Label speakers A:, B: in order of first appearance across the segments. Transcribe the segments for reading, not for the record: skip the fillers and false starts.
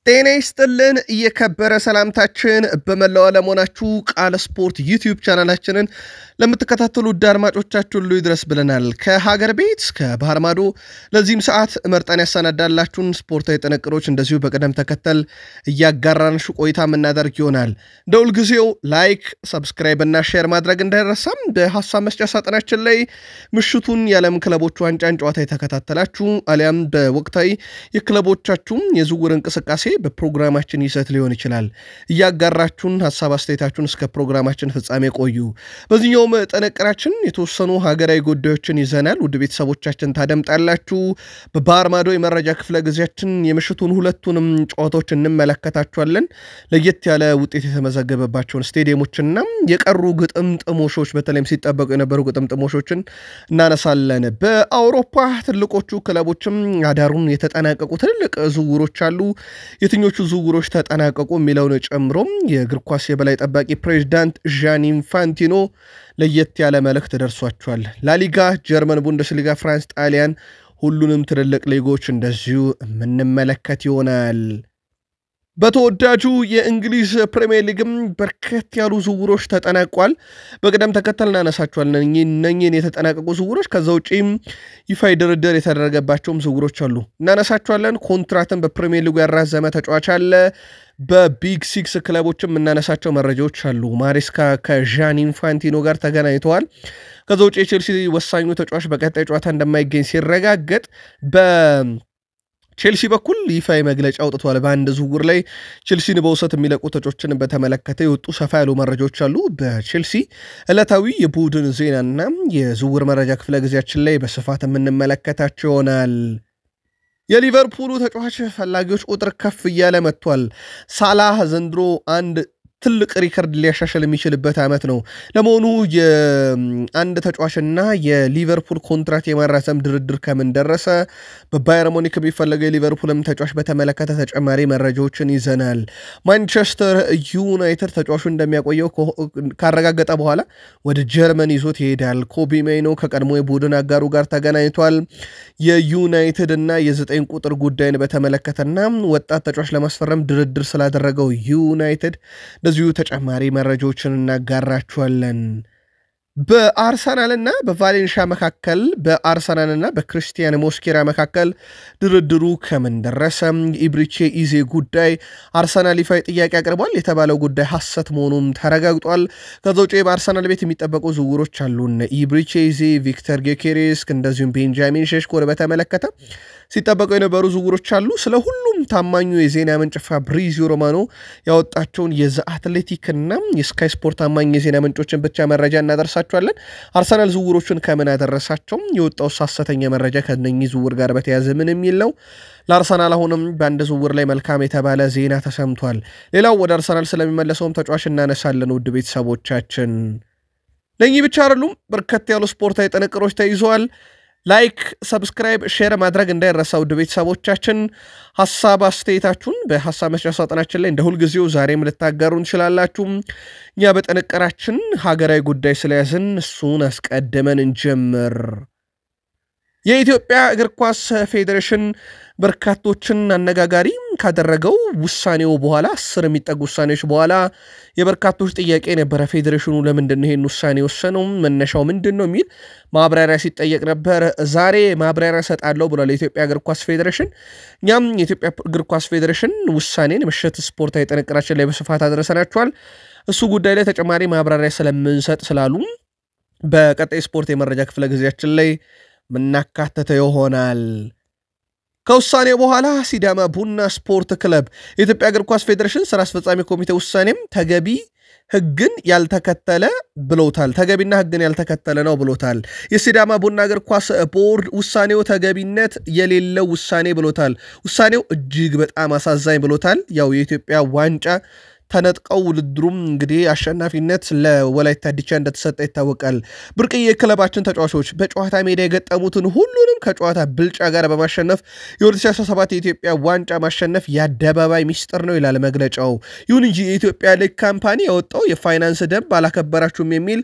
A: ጤና ይስጥልን የከበረ ሰላምታችን በመላው ዓለም ሆናችሁ ቃል ስፖርት ዩቲዩብ ቻናላችንን ለምትከታተሉ አድማጮቻችን ሁሉ ይድረስ ብለናል። ከሀገር ቤት እስከ ባህር ማዶ ለዚህም ሰዓት መርጠን ያሰናዳላችሁን ስፖርታዊ ጥንቅሮች እንደዚሁ በቀደም ተከተል እያጋራንሽ ቆይታ የምናደርግ ይሆናል። እንደሁል ጊዜው ላይክ፣ ሰብስክራይብ እና ሼር ማድረግ እንዳይረሳም። በሐሳብ መስጫ ሳጥናችን ላይ ምሽቱን የዓለም ክለቦች ዋንጫን ጨዋታ የተከታተላችሁ አሊያም በወቅታዊ የክለቦቻችሁ የዝውውር እንቅስቃሴ በፕሮግራማችን ይዘት ሊሆን ይችላል እያጋራችሁን ሐሳብ አስተያየታችሁን እስከ ፕሮግራማችን ፍጻሜ ቆዩ። በዚህኛው ጥንቅራችን የተወሰኑ ሀገራዊ ጉዳዮችን ይዘናል። ውድ ቤተሰቦቻችን ታደምጣላችሁ። በባህር ማዶ የመረጃ ክፍለ ጊዜያችን የምሽቱን ሁለቱንም ጨዋታዎች እንመለከታቸዋለን። ለየት ያለ ውጤት የተመዘገበባቸውን ስቴዲየሞችና የቀሩ ግጥምጥሞሾች በተለይም ሲጠበቁ የነበሩ ግጥምጥሞሾችን እናነሳለን። በአውሮፓ ትልቆቹ ክለቦችም አዳሩን የተጠናቀቁ ትልልቅ ዝውውሮች አሉ። የትኞቹ ዝውውሮች ተጠናቀቁ የሚለውን ጨምሮ የእግር ኳስ የበላይ ጠባቂ ፕሬዝዳንት ዣኒ ኢንፋንቲኖ ለየት ያለ መልእክት ደርሷቸዋል። ላሊጋ፣ ጀርመን ቡንደስሊጋ፣ ፍራንስ፣ ጣሊያን ሁሉንም ትልልቅ ሊጎች እንደዚሁ የምንመለከት ይሆናል። በተወዳጁ የእንግሊዝ ፕሪሚየር ሊግም በርከት ያሉ ዝውውሮች ተጠናቋል። በቅደም ተከተል እናነሳቸዋለን እነኚህን የተጠናቀቁ ዝውውሮች። ከዛ ውጪም ይፋዊ ድርድር የተደረገባቸውም ዝውውሮች አሉ እናነሳቸዋለን። ኮንትራትን በፕሪሚየር ሊጉ ያራዘመ ተጫዋች አለ። በቢግ ሲክስ ክለቦችም እናነሳቸው መረጃዎች አሉ። ማሬስካ ከዣኒ ኢንፋንቲኖ ጋር ተገናኝተዋል። ከዛ ውጪ የቼልሲ ወሳኙ ተጫዋች በቀጣይ ጨዋታ እንደማይገኝ ሲረጋገጥ ቼልሲ በኩል ይፋዊ መግለጫ አውጥቷል። በአንድ ዝውውር ላይ ቼልሲን በውሰት የሚለቁ ተጫዋቾችን በተመለከተ የወጡ ሰፋ ያሉ መረጃዎች አሉ። በቼልሲ ዕለታዊ የቡድን ዜናና የዝውውር መረጃ ክፍለ ጊዜያችን ላይ በስፋት የምንመለከታቸው ይሆናል። የሊቨርፑሉ ተጫዋች ፈላጊዎች ቁጥር ከፍ እያለ መጥቷል። ሳላህ ዘንድሮ አንድ ትልቅ ሪከርድ ሊያሻሽል የሚችልበት ዓመት ነው። ለመሆኑ የአንድ ተጫዋችና የሊቨርፑል ኮንትራት የማራዘም ድርድር ከምን ደረሰ? በባየር ሙኒክ የሚፈለገው የሊቨርፑልም ተጫዋች በተመለከተ ተጨማሪ መረጃዎችን ይዘናል። ማንቸስተር ዩናይትድ ተጫዋቹ እንደሚያቆየው ካረጋገጠ በኋላ ወደ ጀርመን ይዞት ይሄዳል። ኮቢ ሜይኖ ከቀድሞ የቡድን አጋሩ ጋር ተገናኝቷል። የዩናይትድ እና የ9 ቁጥር ጉዳይን በተመለከተና ወጣት ተጫዋች ለማስፈረም ድርድር ስላደረገው ዩናይትድ እንደዚሁ ተጨማሪ መረጃዎችን እናጋራችኋለን። በአርሰናልና በቫሌንሺያ መካከል በአርሰናልና በክሪስቲያን ሞስኬራ መካከል ድርድሩ ከምን ደረሰ? ኢብሪቼ ኢዜ ጉዳይ አርሰናል ይፋዊ ጥያቄ አቅርቧል የተባለው ጉዳይ ሐሰት መሆኑም ተረጋግጧል። ከዛ ውጪ በአርሰናል ቤት የሚጠበቁ ዝውውሮች አሉ። ኢብሪቼ ኢዜ፣ ቪክተር ጌኬሬስ እንደዚሁም ቤንጃሚን ሼሽኮን በተመለከተ ሲጠበቁ የነበሩ ዝውውሮች አሉ። ስለ ሁሉም ታማኙ የዜና ምንጭ ፋብሪዚዮ ሮማኖ ያወጣቸውን የዘ አትሌቲክ እና የስካይ ስፖርት ታማኝ የዜና ምንጮችን ብቻ መረጃ እናደርሳቸዋለን። አርሰናል ዝውውሮቹን ከምን ያደረሳቸው የወጣው ሐሰተኛ መረጃ ከነኚህ ዝውውር ጋር በተያያዘ ምን የሚል ነው? ለአርሰናል አሁንም በአንድ ዝውውር ላይ መልካም የተባለ ዜና ተሰምቷል። ሌላው ወደ አርሰናል ስለሚመለሰውም ተጫዋች እናነሳለን። ውድ ቤተሰቦቻችን ለኚህ ብቻ አይደሉም፣ በርከት ያሉ ስፖርታዊ ጥንቅሮች ተይዘዋል። ላይክ፣ ሰብስክራይብ፣ ሼር ማድረግ እንዳይረሳ። ውድ ቤተሰቦቻችን ሐሳብ አስተያየታችሁን በሐሳብ መስጫ ሳጥናችን ላይ እንደ ሁልጊዜው ዛሬም ልታጋሩ እንችላላችሁ። እኛ በጥንቅራችን ሀገራዊ ጉዳይ ስለያዝን እሱን አስቀድመን እንጀምር። የኢትዮጵያ እግር ኳስ ፌዴሬሽን በርካቶችን አነጋጋሪ ካደረገው ውሳኔው በኋላ 10 የሚጠጉ ውሳኔዎች በኋላ የበርካቶች ጥያቄ ነበረ። ፌዴሬሽኑ ለምንድን ነው ይሄን ውሳኔ ወሰነው? መነሻው ምንድን ነው የሚል ማብራሪያ ሲጠየቅ ነበር። ዛሬ ማብራሪያ ሰጣለሁ ብሏል የኢትዮጵያ እግር ኳስ ፌዴሬሽን። እኛም የኢትዮጵያ እግር ኳስ ፌዴሬሽን ውሳኔን ምሽት ስፖርታዊ ጥንቅራችን ላይ በስፋት አድርሰናችኋል። እሱ ጉዳይ ላይ ተጨማሪ ማብራሪያ ስለምንሰጥ ስላሉ በቀጣይ ስፖርት የመረጃ ክፍለ ጊዜያችን ላይ ምናካተተ ይሆናል። ከውሳኔ በኋላ ሲዳማ ቡና ስፖርት ክለብ የኢትዮጵያ እግር ኳስ ፌዴሬሽን ስራ አስፈጻሚ ኮሚቴ ውሳኔም ተገቢ ህግን ያልተከተለ ብሎታል። ተገቢና ህግን ያልተከተለ ነው ብሎታል። የሲዳማ ቡና እግር ኳስ ቦርድ ውሳኔው ተገቢነት የሌለው ውሳኔ ብሎታል። ውሳኔው እጅግ በጣም አሳዛኝ ብሎታል። ያው የኢትዮጵያ ዋንጫ ተነጥቀው ውድድሩም እንግዲህ አሸናፊነት ለወላይታ ዲቻ እንደተሰጠ ይታወቃል። ብርቅዬ የክለባችን ተጫዋቾች በጨዋታ ሜዳ የገጠሙትን ሁሉንም ከጨዋታ ብልጫ ጋር በማሸነፍ የ2017 የኢትዮጵያ ዋንጫ ማሸነፍ የአደባባይ ሚስጥር ነው ይላል መግለጫው። ይሁን እንጂ የኢትዮጵያ ሊግ ካምፓኒ ያወጣው የፋይናንስ ደንብ አላከበራችሁም የሚል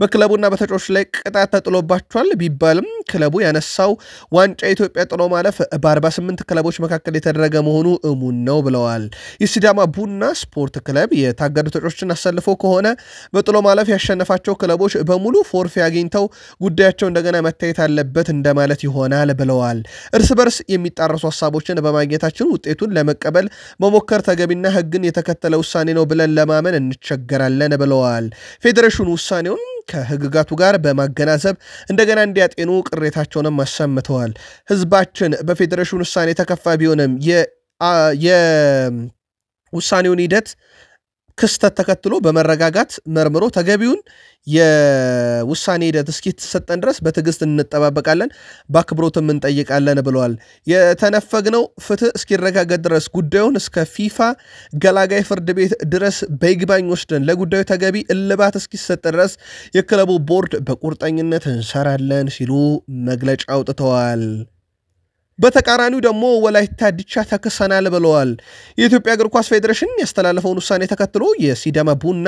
A: በክለቡና በተጫዋቾች ላይ ቅጣት ተጥሎባቸዋል ቢባልም ክለቡ ያነሳው ዋንጫ ኢትዮጵያ ጥሎ ማለፍ በ48 ክለቦች መካከል የተደረገ መሆኑ እሙን ነው ብለዋል። የሲዳማ ቡና ስፖርት ክለብ የታገዱ ተጫዋቾችን አሰልፎ ከሆነ በጥሎ ማለፍ ያሸነፋቸው ክለቦች በሙሉ ፎርፌ አግኝተው ጉዳያቸው እንደገና መታየት አለበት እንደማለት ይሆናል ብለዋል። እርስ በርስ የሚጣረሱ ሐሳቦችን በማግኘታችን ውጤቱን ለመቀበል መሞከር ተገቢና ሕግን የተከተለ ውሳኔ ነው ብለን ለማመን እንቸገራለን ብለዋል። ፌዴሬሽኑ ውሳኔውን ከህግጋቱ ጋር በማገናዘብ እንደገና እንዲያጤኑ ቅሬታቸውንም አሰምተዋል። ህዝባችን በፌዴሬሽኑ ውሳኔ ተከፋ ቢሆንም የውሳኔውን ሂደት ክስተት ተከትሎ በመረጋጋት መርምሮ ተገቢውን የውሳኔ ሂደት እስኪተሰጠን ድረስ በትዕግስት እንጠባበቃለን፣ በአክብሮትም እንጠይቃለን ብለዋል። የተነፈግነው ፍትህ እስኪረጋገጥ ድረስ ጉዳዩን እስከ ፊፋ ገላጋይ ፍርድ ቤት ድረስ በይግባኝ ወስደን ለጉዳዩ ተገቢ እልባት እስኪሰጥ ድረስ የክለቡ ቦርድ በቁርጠኝነት እንሰራለን ሲሉ መግለጫ አውጥተዋል። በተቃራኒው ደግሞ ወላይታ ዲቻ ተከሰናል ብለዋል። የኢትዮጵያ እግር ኳስ ፌዴሬሽን ያስተላለፈውን ውሳኔ ተከትሎ የሲዳማ ቡና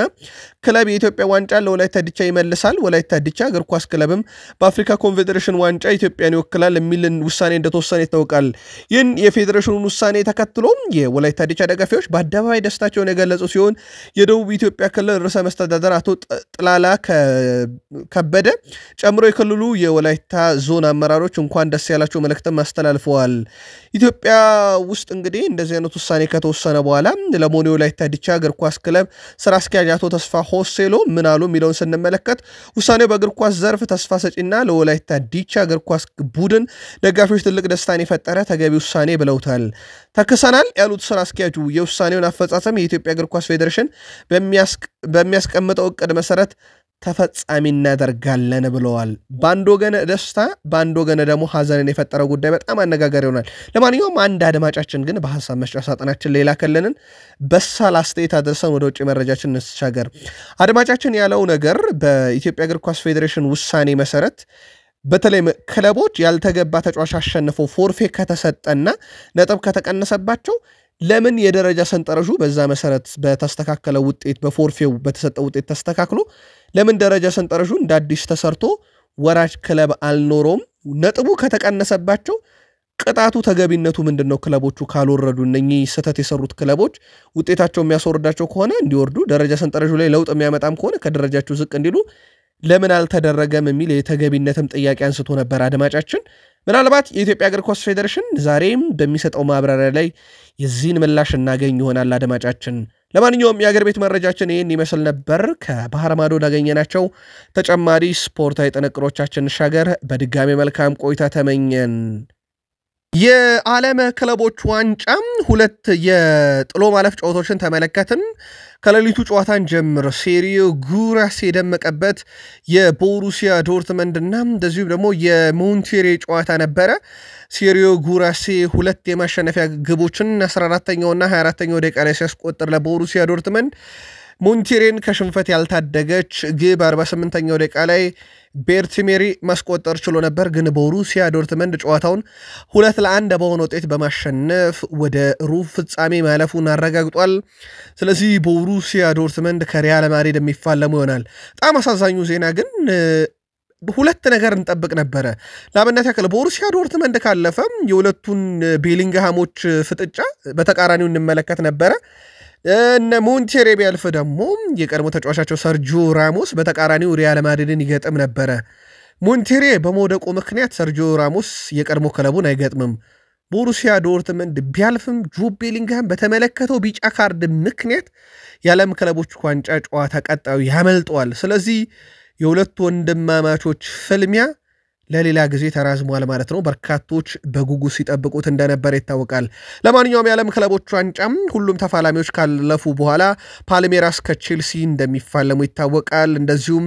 A: ክለብ የኢትዮጵያ ዋንጫ ለወላይታ ዲቻ ይመልሳል፣ ወላይታ ዲቻ እግር ኳስ ክለብም በአፍሪካ ኮንፌዴሬሽን ዋንጫ ኢትዮጵያን ይወክላል የሚል ውሳኔ እንደተወሰነ ይታወቃል። ይህን የፌዴሬሽኑን ውሳኔ ተከትሎ የወላይታ ዲቻ ደጋፊዎች በአደባባይ ደስታቸውን የገለጹ ሲሆን የደቡብ ኢትዮጵያ ክልል ርዕሰ መስተዳደር አቶ ጥላላ ከበደ ጨምሮ የክልሉ የወላይታ ዞን አመራሮች እንኳን ደስ ያላቸው መልእክትም አስተላልፈዋል። ኢትዮጵያ ውስጥ እንግዲህ እንደዚህ አይነት ውሳኔ ከተወሰነ በኋላ ለሞኒ ወላይታ ዲቻ እግር ኳስ ክለብ ስራ አስኪያጅ አቶ ተስፋ ሆሴሎ ምን አሉ የሚለውን ስንመለከት ውሳኔው በእግር ኳስ ዘርፍ ተስፋ ሰጪና ለወላይታ ዲቻ እግር ኳስ ቡድን ደጋፊዎች ትልቅ ደስታን የፈጠረ ተገቢ ውሳኔ ብለውታል። ተከሰናል ያሉት ስራ አስኪያጁ የውሳኔውን አፈጻጸም የኢትዮጵያ እግር ኳስ ፌዴሬሽን በሚያስቀምጠው እቅድ መሰረት ተፈጻሚ እናደርጋለን ብለዋል። በአንድ ወገን ደስታ በአንድ ወገን ደግሞ ሐዘንን የፈጠረው ጉዳይ በጣም አነጋጋሪ ይሆናል። ለማንኛውም አንድ አድማጫችን ግን በሐሳብ መስጫ ሳጥናችን ሌላ ከለንን በሳል አስተያየት አድርሰን ወደ ውጭ መረጃችን እንሻገር። አድማጫችን ያለው ነገር በኢትዮጵያ እግር ኳስ ፌዴሬሽን ውሳኔ መሰረት በተለይ ክለቦች ያልተገባ ተጫዋች አሸንፈው ፎርፌ ከተሰጠና ነጥብ ከተቀነሰባቸው ለምን የደረጃ ሰንጠረዡ በዛ መሰረት በተስተካከለ ውጤት በፎርፌው በተሰጠው ውጤት ተስተካክሎ ለምን ደረጃ ሰንጠረዡ እንደ አዲስ ተሰርቶ ወራጅ ክለብ አልኖረውም? ነጥቡ ከተቀነሰባቸው ቅጣቱ ተገቢነቱ ምንድነው? ክለቦቹ ካልወረዱ እነኚህ ስህተት የሰሩት ክለቦች ውጤታቸው የሚያስወርዳቸው ከሆነ እንዲወርዱ፣ ደረጃ ሰንጠረዡ ላይ ለውጥ የሚያመጣም ከሆነ ከደረጃቸው ዝቅ እንዲሉ ለምን አልተደረገም የሚል የተገቢነትም ጥያቄ አንስቶ ነበር አድማጫችን። ምናልባት የኢትዮጵያ እግር ኳስ ፌዴሬሽን ዛሬም በሚሰጠው ማብራሪያ ላይ የዚህን ምላሽ እናገኝ ይሆናል አድማጫችን። ለማንኛውም የአገር ቤት መረጃችን ይህን ይመስል ነበር። ከባህር ማዶ ላገኘናቸው ተጨማሪ ስፖርታዊ ጥንቅሮቻችን ሻገር በድጋሚ መልካም ቆይታ ተመኘን። የዓለም ክለቦች ዋንጫ ሁለት የጥሎ ማለፍ ጨዋታዎችን ተመለከትን። ከሌሊቱ ጨዋታን ጀምር ሴሪዮ ጉራሴ የደመቀበት የቦሩሲያ ዶርትመንድና እንደዚሁም ደግሞ የሞንቴሬ ጨዋታ ነበረ። ሴሪዮ ጉራሴ ሁለት የማሸነፊያ ግቦችን 14ኛውና 24ኛው ደቂቃ ላይ ሲያስቆጥር ለቦሩሲያ ዶርትመንድ፣ ሞንቴሬን ከሽንፈት ያልታደገች ግብ 48ኛው ደቂቃ ላይ ቤርቲሜሪ ማስቆጠር ችሎ ነበር። ግን ቦሩሲያ ዶርትመንድ ጨዋታውን 2-1 በሆነ ውጤት በማሸነፍ ወደ ሩብ ፍጻሜ ማለፉን አረጋግጧል። ስለዚህ ቦሩሲያ ዶርትመንድ ከሪያል ማድሪድ የሚፋለሙ ይሆናል። በጣም አሳዛኙ ዜና ግን ሁለት ነገር እንጠብቅ ነበረ። ለአብነት ያክል ቦሩሲያ ዶርትመንድ ካለፈ የሁለቱን ቤሊንግሃሞች ፍጥጫ በተቃራኒው እንመለከት ነበረ። እነ ሞንቴሬ ቢያልፍ ደግሞ የቀድሞ ተጫዋቻቸው ሰርጂዮ ራሞስ በተቃራኒው ሪያል ማድሪድን ይገጥም ነበረ። ሞንቴሬ በመውደቁ ምክንያት ሰርጂዮ ራሞስ የቀድሞ ክለቡን አይገጥምም። ቦሩሲያ ዶርትመንድ ቢያልፍም ጁድ ቤሊንግሃም በተመለከተው ቢጫ ካርድ ምክንያት የዓለም ክለቦች ዋንጫ ጨዋታ ቀጣዩ ያመልጠዋል። ስለዚህ የሁለት ወንድማማቾች ፍልሚያ ለሌላ ጊዜ ተራዝሟል ማለት ነው። በርካቶች በጉጉት ሲጠብቁት እንደነበር ይታወቃል። ለማንኛውም የዓለም ክለቦች ዋንጫም ሁሉም ተፋላሚዎች ካለፉ በኋላ ፓልሜራስ ከቼልሲ እንደሚፋለሙ ይታወቃል። እንደዚሁም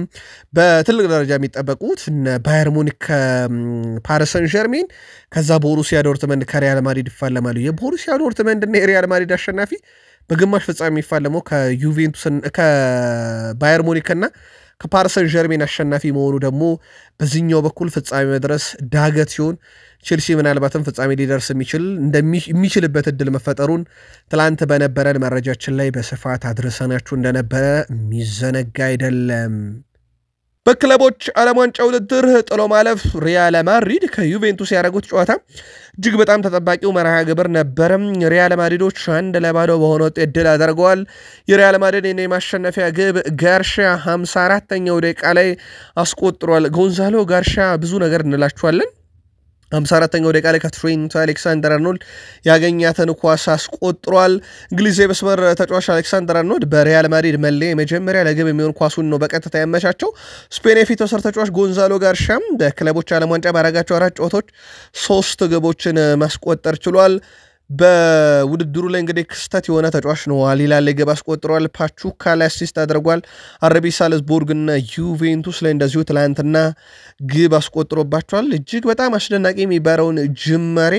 A: በትልቅ ደረጃ የሚጠበቁት ባየር ሙኒክ ከፓሪስ ሰን ዠርሜን፣ ከዛ ቦሩሲያ ዶርትመንድ ከሪያል ማድሪድ ይፋለማሉ። የቦሩሲያ ዶርትመንድ እና የሪያል ማድሪድ አሸናፊ በግማሽ ፍጻሜ የሚፋለመው ከዩቬንቱስ ከባየር ሙኒክ እና ከፓሪስ ሰን ዠርሜን አሸናፊ መሆኑ ደግሞ በዚህኛው በኩል ፍጻሜ መድረስ ዳገት ሲሆን ቼልሲ ምናልባትም ፍጻሜ ሊደርስ የሚችልበት እድል መፈጠሩን ትላንት በነበረን መረጃችን ላይ በስፋት አድርሰናችሁ እንደነበረ የሚዘነጋ አይደለም። በክለቦች ዓለም ዋንጫ ውድድር ጥሎ ማለፍ ሪያል ማድሪድ ከዩቬንቱስ ያደረጉት ጨዋታ እጅግ በጣም ተጠባቂው መርሃ ግብር ነበር። ሪያል ማድሪዶች 1-0 በሆነ ውጤት ድል አድርገዋል። የሪያል ማድሪድ የማሸነፊያ ግብ ጋርሺያ 54ኛው ደቂቃ ላይ አስቆጥሯል። ጎንዛሎ ጋርሺያ ብዙ ነገር እንላችኋለን። 54ኛው ደቂቃ ላይ ከትሬንት አሌክሳንደር-አርኖልድ ያገኛትን ኳስ አስቆጥሯል። እንግሊዛዊ መስመር ተጫዋች አሌክሳንደር-አርኖልድ በሪያል ማድሪድ መለያ የመጀመሪያ ለግብ የሚሆን ኳሱን ነው በቀጥታ ያመቻቸው። ስፔን የፊት ወሰር ተጫዋች ጎንዛሎ ጋርሺያም በክለቦች ዓለም ዋንጫ ባረጋቸው 4 ጨዋታዎች 3 ግቦችን ማስቆጠር ችሏል። በውድድሩ ላይ እንግዲህ ክስተት የሆነ ተጫዋች ነው። አልሂላል ላይ ግብ አስቆጥሯል። ፓቹካ ላይ አሲስት አድርጓል። አርቢ ሳልዝቡርግ እና ዩቬንቱስ ላይ እንደዚሁ ትላንትና ግብ አስቆጥሮባቸዋል። እጅግ በጣም አስደናቂ የሚባለውን ጅማሬ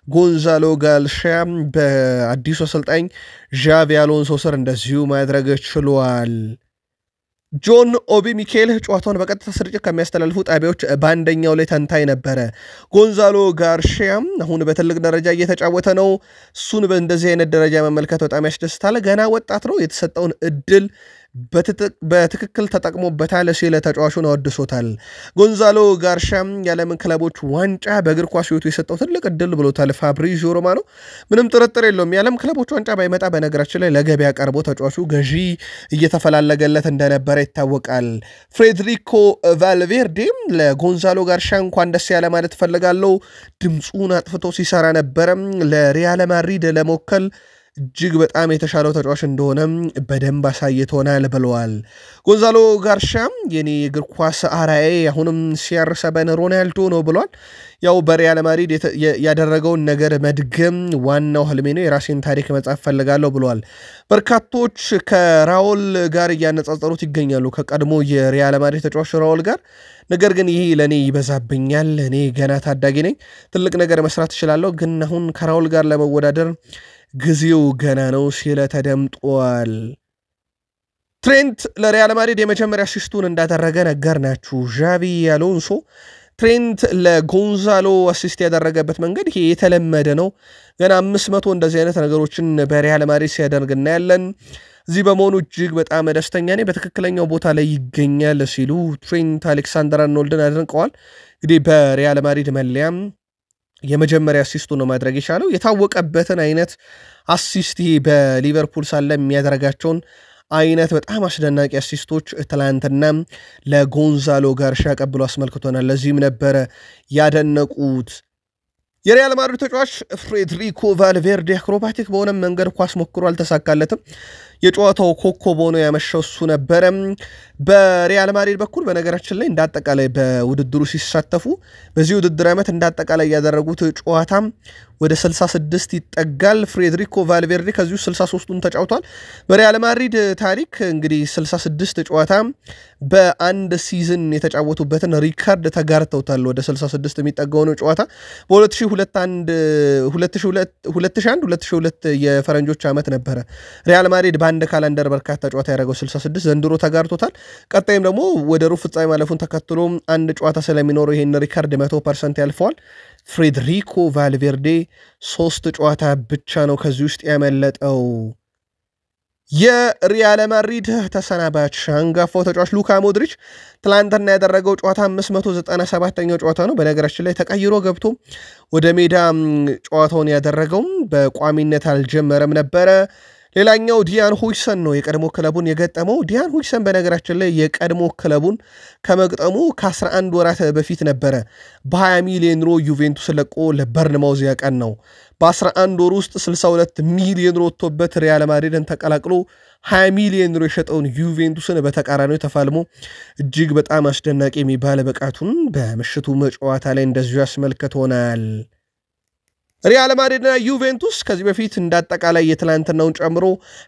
A: ጎንዛሎ ጋርሺያ በአዲሱ አሰልጣኝ ዣቪ አሎንሶ ስር እንደዚሁ ማድረግ ችሏል። ጆን ኦቢ ሚኬል ጨዋታውን በቀጥታ ስርጭት ከሚያስተላልፉ ጣቢያዎች በአንደኛው ላይ ተንታኝ ነበረ። ጎንዛሎ ጋርሺያም አሁን በትልቅ ደረጃ እየተጫወተ ነው። እሱን በእንደዚህ አይነት ደረጃ መመልከት በጣም ያስደስታል። ገና ወጣት ነው። የተሰጠውን እድል በትክክል ተጠቅሞበታል ሲል ተጫዋቹን አወድሶታል። ጎንዛሎ ጋርሺያም የዓለምን ክለቦች ዋንጫ በእግር ኳስ ሕይወቱ የሰጠው ትልቅ እድል ብሎታል ፋብሪዚዮ ሮማኖ። ምንም ጥርጥር የለውም የዓለም ክለቦች ዋንጫ ባይመጣ በነገራችን ላይ ለገበያ ቀርቦ ተጫዋቹ ገዢ እየተፈላለገለት እንደነበረ ይታወቃል። ፍሬድሪኮ ቫልቬርዴም ለጎንዛሎ ጋርሺያ እንኳን ደስ ያለ ማለት ፈልጋለሁ፣ ድምፁን አጥፍቶ ሲሰራ ነበረም ለሪያል ማድሪድ ለመወከል እጅግ በጣም የተሻለው ተጫዋች እንደሆነ በደንብ አሳይቶናል ብለዋል። ጎንዛሎ ጋርሺያም የኔ እግር ኳስ አራዬ አሁንም CR7 ሮናልዶ ነው ብሏል። ያው በሪያል ማድሪድ ያደረገውን ነገር መድገም ዋናው ህልሜ ነው፣ የራሴን ታሪክ መጻፍ ፈልጋለሁ ብለዋል። በርካቶች ከራውል ጋር እያነጻጸሩት ይገኛሉ፣ ከቀድሞ የሪያል ማድሪድ ተጫዋች ራውል ጋር። ነገር ግን ይሄ ለኔ ይበዛብኛል፣ እኔ ገና ታዳጊ ነኝ፣ ትልቅ ነገር መስራት እችላለሁ፣ ግን አሁን ከራውል ጋር ለመወዳደር ጊዜው ገና ነው ሲል ተደምጧል። ትሬንት ለሪያል ማድሪድ የመጀመሪያ አሲስቱን እንዳደረገ ነገርናችሁ። ዣቪ አሎንሶ ትሬንት ለጎንዛሎ አሲስት ያደረገበት መንገድ ይሄ የተለመደ ነው። ገና 500 እንደዚህ አይነት ነገሮችን በሪያል ማድሪድ ሲያደርግ እናያለን። እዚህ በመሆኑ እጅግ በጣም ደስተኛ ነኝ፣ በትክክለኛው ቦታ ላይ ይገኛል ሲሉ ትሬንት አሌክሳንደር-አርኖልድን አድንቀዋል። እንግዲህ በሪያል ማድሪድ መለያም የመጀመሪያ አሲስቱ ነው ማድረግ የቻለው። የታወቀበትን አይነት አሲስት ይሄ በሊቨርፑል ሳለ የሚያደርጋቸውን አይነት በጣም አስደናቂ አሲስቶች ትላንትና ለጎንዛሎ ጋርሺያ ቀብሎ አስመልክቶናል። ለዚህም ነበረ ያደነቁት። የሪያል ማድሪድ ተጫዋች ፍሬድሪኮ ቫልቬርዴ አክሮባቲክ በሆነ መንገድ ኳስ ሞክሮ አልተሳካለትም። የጨዋታው ኮከብ ሆኖ ያመሸው እሱ ነበረ። በሪያል ማድሪድ በኩል በነገራችን ላይ እንዳጠቃላይ በውድድሩ ሲሳተፉ በዚህ ውድድር ዓመት እንዳጠቃላይ ያደረጉት ጨዋታ ወደ 66 ይጠጋል። ፍሬድሪኮ ቫልቬርዴ ከዚሁ 63ቱን ተጫውቷል። በሪያል ማድሪድ ታሪክ እንግዲህ 66 ጨዋታ በአንድ ሲዝን የተጫወቱበትን ሪካርድ ተጋርተውታል። ወደ 66 የሚጠጋውን ጨዋታ በ2001-2002 የፈረንጆች ዓመት ነበረ ሪያል ማድሪድ በአንድ ካላንደር በርካታ ጨዋታ ያደረገው 66 ዘንድሮ ተጋርቶታል። ቀጣይም ደግሞ ወደ ሩብ ፍጻሜ ማለፉን ተከትሎ አንድ ጨዋታ ስለሚኖረው ይሄን ሪካርድ 100% ያልፈዋል። ፍሬድሪኮ ቫልቬርዴ 3 ጨዋታ ብቻ ነው ከዚህ ውስጥ ያመለጠው። የሪያል ማድሪድ ተሰናባች አንጋፋው ተጫዋች ሉካ ሞድሪች ትላንትና ያደረገው ጨዋታ 597ኛው ጨዋታ ነው። በነገራችን ላይ ተቀይሮ ገብቶ ወደ ሜዳ ጨዋታውን ያደረገው በቋሚነት አልጀመረም ነበረ። ሌላኛው ዲያን ሁይሰን ነው የቀድሞ ክለቡን የገጠመው። ዲያን ሁይሰን በነገራችን ላይ የቀድሞ ክለቡን ከመግጠሙ ከ11 ወራት በፊት ነበረ በ20 ሚሊዮን ዩሮ ዩቬንቱስ ለቆ ለበርንማውዝ ያቀን ነው። በ11 ወር ውስጥ 62 ሚሊዮን ዩሮ ወጥቶበት ሪያል ማድሪድን ተቀላቅሎ 20 ሚሊዮን ዩሮ የሸጠውን ዩቬንቱስን በተቃራኒው ተፋልሞ እጅግ በጣም አስደናቂ የሚባል ብቃቱን በምሽቱ ጨዋታ ላይ እንደዚሁ ያስመልክቶናል። ሪያል ማድሪድና ዩቬንቱስ ከዚህ በፊት እንዳጠቃላይ የትላንትናውን ጨምሮ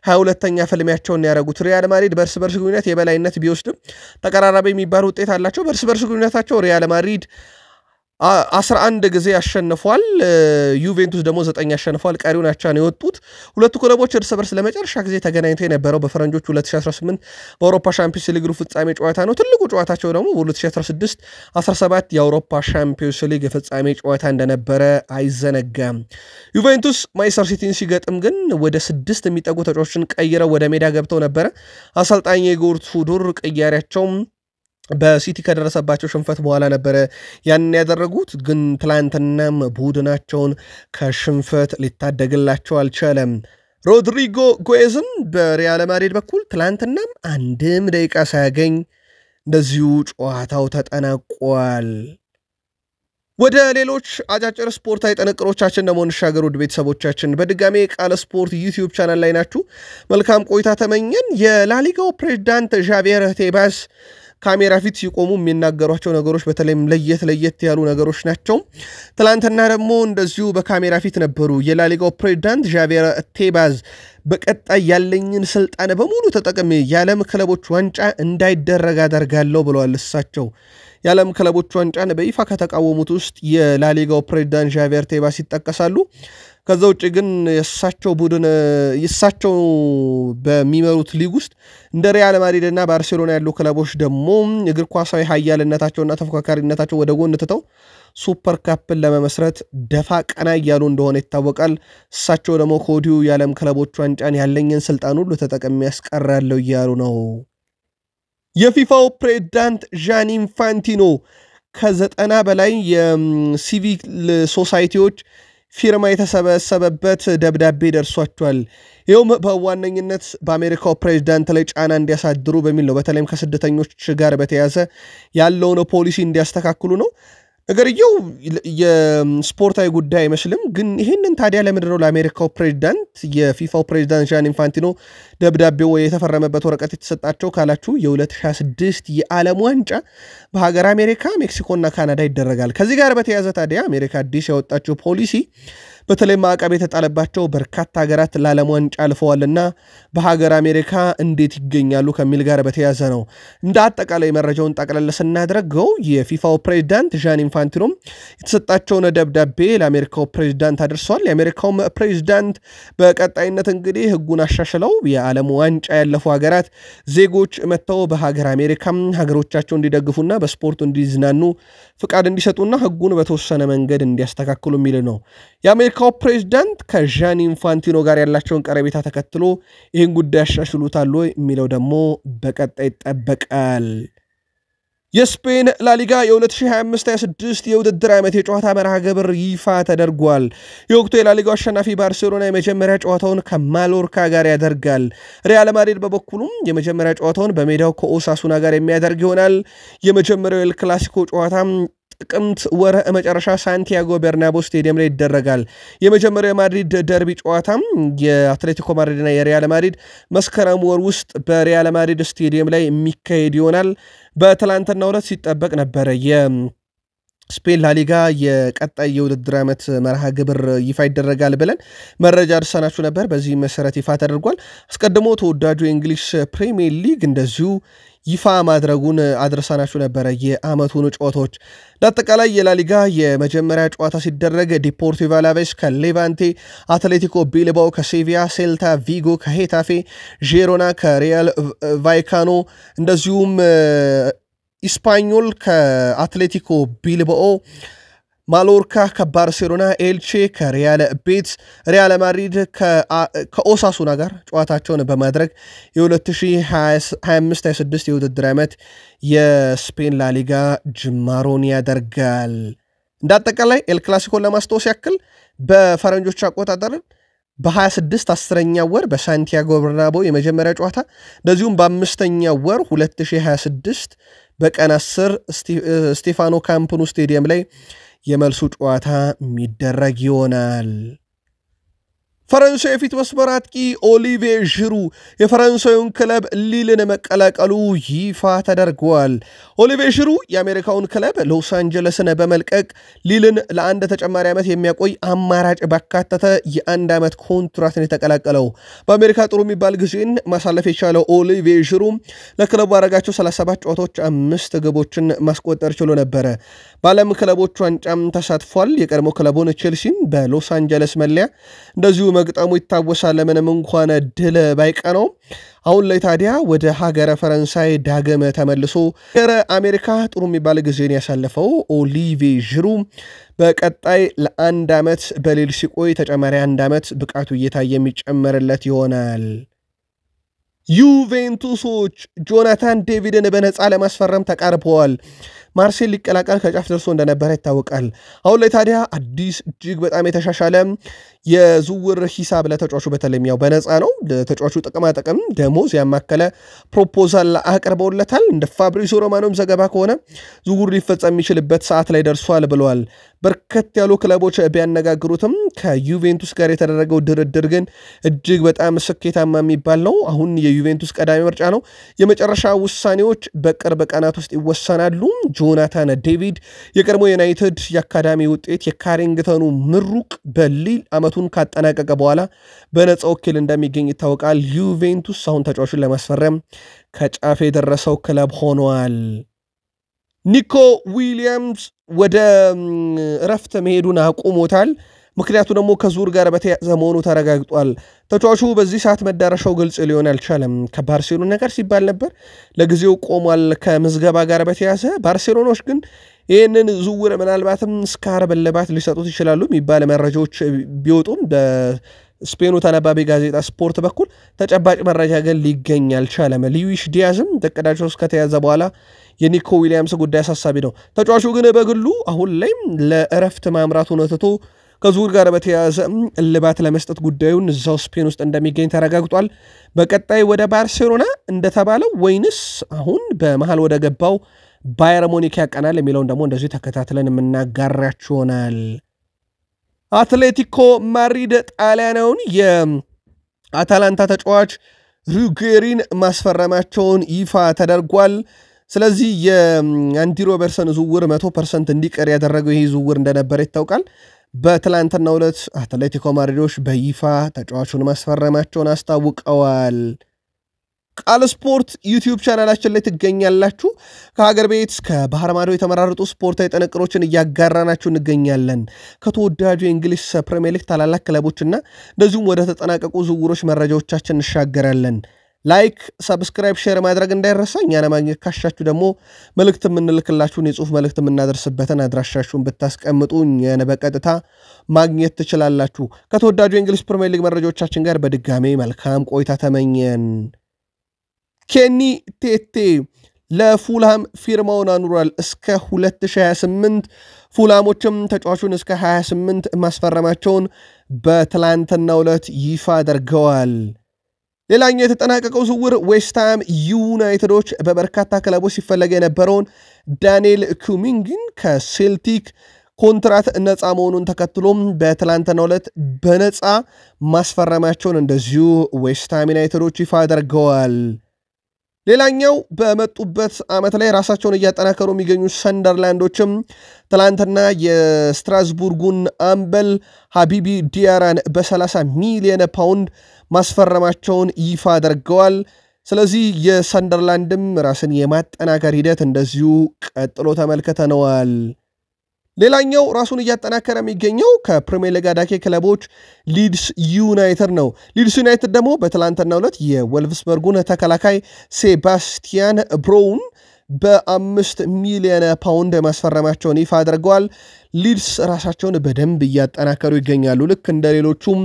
A: 22ኛ ፍልሚያቸውን ያደረጉት ሪያል ማድሪድ በእርስ በርስ ግንኙነት የበላይነት ቢወስድም ተቀራራቢ የሚባል ውጤት አላቸው። በእርስ በርስ ግንኙነታቸው ሪያል ማድሪድ 11 ጊዜ አሸንፏል፣ ዩቬንቱስ ደግሞ 9 አሸንፏል። ቀሪውን አቻ ነው የወጡት። ሁለቱ ክለቦች እርስ በርስ ለመጨረሻ ጊዜ ተገናኝተው የነበረው በፈረንጆቹ 2018 በአውሮፓ ሻምፒዮንስ ሊግ ፍጻሜ ጨዋታ ነው። ትልቁ ጨዋታቸው ደግሞ በ2016-17 የአውሮፓ ሻምፒዮንስ ሊግ የፍጻሜ ጨዋታ እንደነበረ አይዘነጋም። ዩቬንቱስ ማንቸስተር ሲቲን ሲገጥም ግን ወደ 6 የሚጠጉ ተጫዋቾችን ቀይረው ወደ ሜዳ ገብተው ነበረ። አሰልጣኝ ኢጎር ቱዶር ቅያሪያቸው በሲቲ ከደረሰባቸው ሽንፈት በኋላ ነበር ያን ያደረጉት ግን ትላንትናም ቡድናቸውን ከሽንፈት ሊታደግላቸው አልቻለም ሮድሪጎ ጎኤዝን በሪያል ማድሪድ በኩል ትላንትናም አንድም ደቂቃ ሳያገኝ እንደዚሁ ጨዋታው ተጠናቋል ወደ ሌሎች አጫጭር ስፖርታዊ ጥንቅሮቻችን ደግሞ እንሻገር ውድ ቤተሰቦቻችን በድጋሜ ቃል ስፖርት ዩቲዩብ ቻናል ላይ ናችሁ መልካም ቆይታ ተመኘን የላሊጋው ፕሬዝዳንት ዣቪየር ቴባስ ካሜራ ፊት ሲቆሙ የሚናገሯቸው ነገሮች በተለይም ለየት ያሉ ነገሮች ናቸው ትላንትና ደግሞ እንደዚሁ በካሜራ ፊት ነበሩ የላሊጋው ፕሬዝዳንት ዣቪየር ቴባስ በቀጣይ ያለኝን ስልጣን በሙሉ ተጠቅሜ የዓለም ክለቦች ዋንጫ እንዳይደረግ አደርጋለሁ ብለዋል እሳቸው የዓለም ክለቦች ዋንጫን በይፋ ከተቃወሙት ውስጥ የላሊጋው ፕሬዝዳንት ዣቪየር ቴባስ ይጠቀሳሉ ከዛ ውጪ ግን የሳቸው ቡድን የሳቸው በሚመሩት ሊግ ውስጥ እንደ ሪያል ማድሪድ እና ባርሴሎና ያሉ ክለቦች ደግሞ እግር ኳሳዊ ኃያልነታቸውና ተፎካካሪነታቸው ወደ ጎን ትተው ሱፐር ካፕን ለመመስረት ደፋ ቀና ያሉ እንደሆነ ይታወቃል እሳቸው ደግሞ ኮዲው የዓለም ክለቦች ዋንጫን ያለኝን ስልጣን ሁሉ ተጠቅሜ ያስቀራለሁ ይያሉ ነው የፊፋው ፕሬዝዳንት ዣኒ ኢንፋንቲኖ ከ90 በላይ የሲቪል ሶሳይቲዎች ፊርማ የተሰበሰበበት ደብዳቤ ደርሷቸዋል ይሄው በዋነኝነት በአሜሪካው ፕሬዝዳንት ላይ ጫና እንዲያሳድሩ በሚል ነው በተለይም ከስደተኞች ጋር በተያያዘ ያለውን ፖሊሲ እንዲያስተካክሉ ነው ነገርየው የስፖርታዊ ጉዳይ አይመስልም ግን ይሄንን ታዲያ ለምንድነው ለአሜሪካው ፕሬዝዳንት የፊፋው ፕሬዝዳንት ዣኒ ኢንፋንቲኖ ደብዳቤው የተፈረመበት ወረቀት የተሰጣቸው ካላችሁ የ2026 የዓለም ዋንጫ በሀገር አሜሪካ ሜክሲኮና ካናዳ ይደረጋል ከዚህ ጋር በተያያዘ ታዲያ አሜሪካ አዲስ ያወጣችው ፖሊሲ በተለይ ማዕቀብ የተጣለባቸው በርካታ ሀገራት ለዓለም ዋንጫ አልፈዋልና በሀገር አሜሪካ እንዴት ይገኛሉ ከሚል ጋር በተያያዘ ነው እንደ አጠቃላይ መረጃውን ጠቅለል ስናደርገው የፊፋው ፕሬዝዳንት ዣኒ ኢንፋንቲኖ የተሰጣቸውን ደብዳቤ ለአሜሪካው ፕሬዝዳንት አድርሰዋል የአሜሪካው ፕሬዝዳንት በቀጣይነት እንግዲህ ህጉን አሻሽለው የዓለም ዋንጫ ያለፉ ሀገራት ዜጎች መተው በሀገር አሜሪካ ሀገሮቻቸው እንዲደግፉና በስፖርቱ እንዲዝናኑ ፍቃድ እንዲሰጡና ህጉን በተወሰነ መንገድ እንዲያስተካክሉ የሚል ነው የአሜሪካው ፕሬዝዳንት ከዣኒ ኢንፋንቲኖ ጋር ያላቸውን ቀረቤታ ተከትሎ ይህን ጉዳይ ያሻሽሉታል የሚለው ደግሞ በቀጣይ ይጠበቃል የስፔን ላሊጋ የ2025-26 የውድድር ዓመት የጨዋታ መርሃ ግብር ይፋ ተደርጓል የወቅቱ የላሊጋው አሸናፊ ባርሴሎና የመጀመሪያ ጨዋታውን ከማሎርካ ጋር ያደርጋል ሪያል ማድሪድ በበኩሉም የመጀመሪያ ጨዋታውን በሜዳው ከኦሳሱና ጋር የሚያደርግ ይሆናል የመጀመሪያው ኤል ክላሲኮ ጨዋታ ጥቅምት ወረ መጨረሻ ሳንቲያጎ በርናቦ ስቴዲየም ላይ ይደረጋል የመጀመሪያው ማድሪድ ደርቢ ጨዋታም የአትሌቲኮ ማድሪድና የሪያል ማድሪድ መስከረም ወር ውስጥ በሪያል ማድሪድ ስቴዲየም ላይ የሚካሄድ ይሆናል በትላንትናው ዕለት ሲጠበቅ ነበር የስፔን ላሊጋ የቀጣይ የውድድር ዓመት መርሃ ግብር ይፋ ይደረጋል ብለን መረጃ አድርሰናችሁ ነበር በዚህ መሰረት ይፋ ተደርጓል አስቀድሞ ተወዳጁ የእንግሊዝ ፕሪሚየር ሊግ እንደዚሁ ይፋ ማድረጉን አድርሰናችሁ ነበር የአመቱን ጨዋታዎች ለአጠቃላይ የላሊጋ የመጀመሪያ ጨዋታ ሲደረግ ዲፖርቲቮ አላቬስ ከሌቫንቴ አትሌቲኮ ቢልባኦ ከሴቪያ ሴልታ ቪጎ ከሄታፌ ዢሮና ከሪያል ቫይካኖ እንደዚሁም ኢስፓኞል ከአትሌቲኮ ቢልባኦ ማሎርካ ከባርሴሎና ኤልቼ ከሪያል ቤት ሪያል ማድሪድ ከኦሳሱና ጋር ጨዋታቸውን በማድረግ የ2025-26 የውድድር ዓመት የስፔን ላሊጋ ጅማሮን ያደርጋል እንዳጠቃላይ ኤል ክላሲኮን ለማስታወስ ያክል በፈረንጆች አቆጣጠር በ26 10ኛ ወር በሳንቲያጎ በርናቦ የመጀመሪያ ጨዋታ እንደዚሁም በ5ኛ ወር 2026 በቀን 10 ስቴፋኖ ካምፕኑ ስቴዲየም ላይ የመልሱ ጨዋታ የሚደረግ ይሆናል ፈረንሳይ የፊት መስመር አጥቂ ኦሊቬ ዥሩ የፈረንሳዩን ክለብ ሊልን መቀላቀሉ ይፋ ተደርጓል ኦሊቬ ዥሩ የአሜሪካውን ክለብ ሎስ አንጀለስን በመልቀቅ ሊልን ለአንድ ተጨማሪ ዓመት የሚያቆይ አማራጭ ባካተተ የአንድ ዓመት ኮንትራትን የተቀላቀለው በአሜሪካ ጥሩ የሚባል ጊዜን ማሳለፍ የቻለው ኦሊቬ ዥሩ ለክለቡ አረጋቸው 37 ጨዋታዎች 5 ግቦችን ማስቆጠር ችሎ ነበር በዓለም ክለቦች ዋንጫም ተሳትፏል የቀድሞ ክለቡን ቼልሲን በሎስ አንጀለስ መለያ እንደዚሁ መግጠሙ ይታወሳል ለምንም እንኳን ድል ባይቀነው አሁን ላይ ታዲያ ወደ ሀገረ ፈረንሳይ ዳግም ተመልሶ ሀገረ አሜሪካ ጥሩ የሚባል ጊዜን ያሳለፈው ኦሊቬ ዥሩ በቀጣይ ለአንድ ዓመት በሊል ሲቆይ ተጨማሪ አንድ ዓመት ብቃቱ እየታየ የሚጨመርለት ይሆናል ዩቬንቱሶች ጆናታን ዴቪድን በነፃ ለማስፈረም ተቃርበዋል። ማርሴል ሊቀላቀል ከጫፍ ደርሶ እንደነበረ ይታወቃል። አሁን ላይ ታዲያ አዲስ እጅግ በጣም የተሻሻለ የዝውውር ሂሳብ ለተጫዋቹ በተለይም ያው በነፃ ነው ለተጫዋቹ ጥቅማ ጥቅም ደሞዝ ያማከለ ፕሮፖዛል አቅርበውለታል። እንደ ፋብሪዚዮ ሮማኖም ዘገባ ከሆነ ዝውውሩ ሊፈጸም የሚችልበት ሰዓት ላይ ደርሷል ብለዋል። በርከት ያሉ ክለቦች ቢያነጋግሩትም ከዩቬንቱስ ጋር የተደረገው ድርድር ግን እጅግ በጣም ስኬታማ የሚባል ነው። አሁን የዩቬንቱስ ቀዳሚ ምርጫ ነው። የመጨረሻ ውሳኔዎች በቅርብ ቀናት ውስጥ ይወሰናሉ። ጆናታን ዴቪድ የቀድሞ ዩናይትድ የአካዳሚ ውጤት የካሪንግተኑ ምሩቅ በሊል ዓመቱን ካጠናቀቀ በኋላ በነፃ ወኪል እንደሚገኝ ይታወቃል። ዩቬንቱስ አሁን ተጫዋቹን ለማስፈረም ከጫፍ የደረሰው ክለብ ሆኗል። ኒኮ ዊሊያምስ ወደ ረፍት መሄዱን አቁሞታል። ምክንያቱ ደግሞ ከዙር ጋር በተያዘ መሆኑ ተረጋግጧል። ተጫዋቹ በዚህ ሰዓት መዳረሻው ግልጽ ሊሆን አልቻለም። ከባርሴሎና ጋር ሲባል ነበር ለጊዜው ቆሟል ከምዝገባ ጋር በተያዘ። ባርሴሎናዎች ግን ይህንን ዝውውር ምናልባትም እስከ ዓርብ እልባት ሊሰጡት ይችላሉ የሚባል መረጃዎች ቢወጡም በስፔኑ ተነባቢ ጋዜጣ ስፖርት በኩል ተጨባጭ መረጃ ግን ሊገኝ አልቻለም። ሉዊስ ዲያዝም ተቀዳቸው እስከተያዘ በኋላ የኒኮ ዊሊያምስ ጉዳይ አሳሳቢ ነው። ተጫዋቹ ግን በግሉ አሁን ላይ ለእረፍት ማምራቱን ትቶ ከዙር ጋር በተያያዘ እልባት ለመስጠት ጉዳዩን እዛው ስፔን ውስጥ እንደሚገኝ ተረጋግጧል። በቀጣይ ወደ ባርሴሎና እንደተባለው ወይንስ አሁን በመሃል ወደ ገባው ባየር ሙኒክ ያቀናል የሚለውን ደግሞ እንደዚህ ተከታትለን የምናጋራችሁ ይሆናል። አትሌቲኮ ማድሪድ ጣሊያናውን የአታላንታ ተጫዋች ሩጌሪን ማስፈረማቸውን ይፋ ተደርጓል። ስለዚህ የአንዲ ሮበርትሰን ዝውውር 100% እንዲቀር ያደረገው ይህ ዝውውር እንደነበረ ይታወቃል። በትላንትናው ዕለት አትሌቲኮ ማድሪዶች በይፋ ተጫዋቹን ማስፈረማቸውን አስታውቀዋል። ቃል ስፖርት ዩቲዩብ ቻናላችን ላይ ትገኛላችሁ። ከሀገር ቤት እስከ ባህር ማዶ የተመራረጡ ስፖርታዊ ጥንቅሮችን እያጋራናችሁ እንገኛለን። ከተወዳጁ የእንግሊዝ ፕሪሚየር ሊግ ታላላቅ ክለቦችና እንደዚሁም ወደ ተጠናቀቁ ዝውውሮች መረጃዎቻችን እንሻገራለን። ላይክ፣ ሰብስክራይብ፣ ሼር ማድረግ እንዳይረሳ። እኛን ማግኘት ካሻችሁ ደግሞ መልእክት የምንልክላችሁን የጽሁፍ መልእክት የምናደርስበትን አድራሻችሁን ብታስቀምጡ እኛን በቀጥታ ማግኘት ትችላላችሁ። ከተወዳጁ የእንግሊዝ ፕሪሚየር ሊግ መረጃዎቻችን ጋር በድጋሜ መልካም ቆይታ ተመኘን። ኬኒ ቴቴ ለፉልሃም ፊርማውን አኑሯል እስከ 2028። ፉልሃሞችም ተጫዋቹን እስከ 28 ማስፈረማቸውን በትላንትናው ዕለት ይፋ አድርገዋል። ሌላኛው የተጠናቀቀው ዝውውር ዌስትሃም ዩናይትዶች በበርካታ ክለቦች ሲፈለግ የነበረውን ዳንኤል ኩሚንግን ከሴልቲክ ኮንትራት ነፃ መሆኑን ተከትሎም በትላንትናው ዕለት በነፃ ማስፈረማቸውን እንደዚሁ ዌስትሃም ዩናይትዶች ይፋ አድርገዋል። ሌላኛው በመጡበት ዓመት ላይ ራሳቸውን እያጠናከሩ የሚገኙ ሰንደርላንዶችም ትላንትና የስትራስቡርጉን አምበል ሀቢቢ ዲያራን በ30 ሚሊዮን ፓውንድ ማስፈረማቸውን ይፋ አድርገዋል። ስለዚህ የሰንደርላንድም ራስን የማጠናከር ሂደት እንደዚሁ ቀጥሎ ተመልክተነዋል። ሌላኛው ራሱን እያጠናከረ የሚገኘው ከፕሪሚየር ሊግ አዳጊ ክለቦች ሊድስ ዩናይትድ ነው። ሊድስ ዩናይትድ ደግሞ በትላንትናው ዕለት የወልፍስበርጉን ተከላካይ ሴባስቲያን ብሮውን በ5 ሚሊዮን ፓውንድ ማስፈረማቸውን ይፋ አድርገዋል። ሊድስ ራሳቸውን በደንብ እያጠናከሩ ይገኛሉ፣ ልክ እንደ ሌሎቹም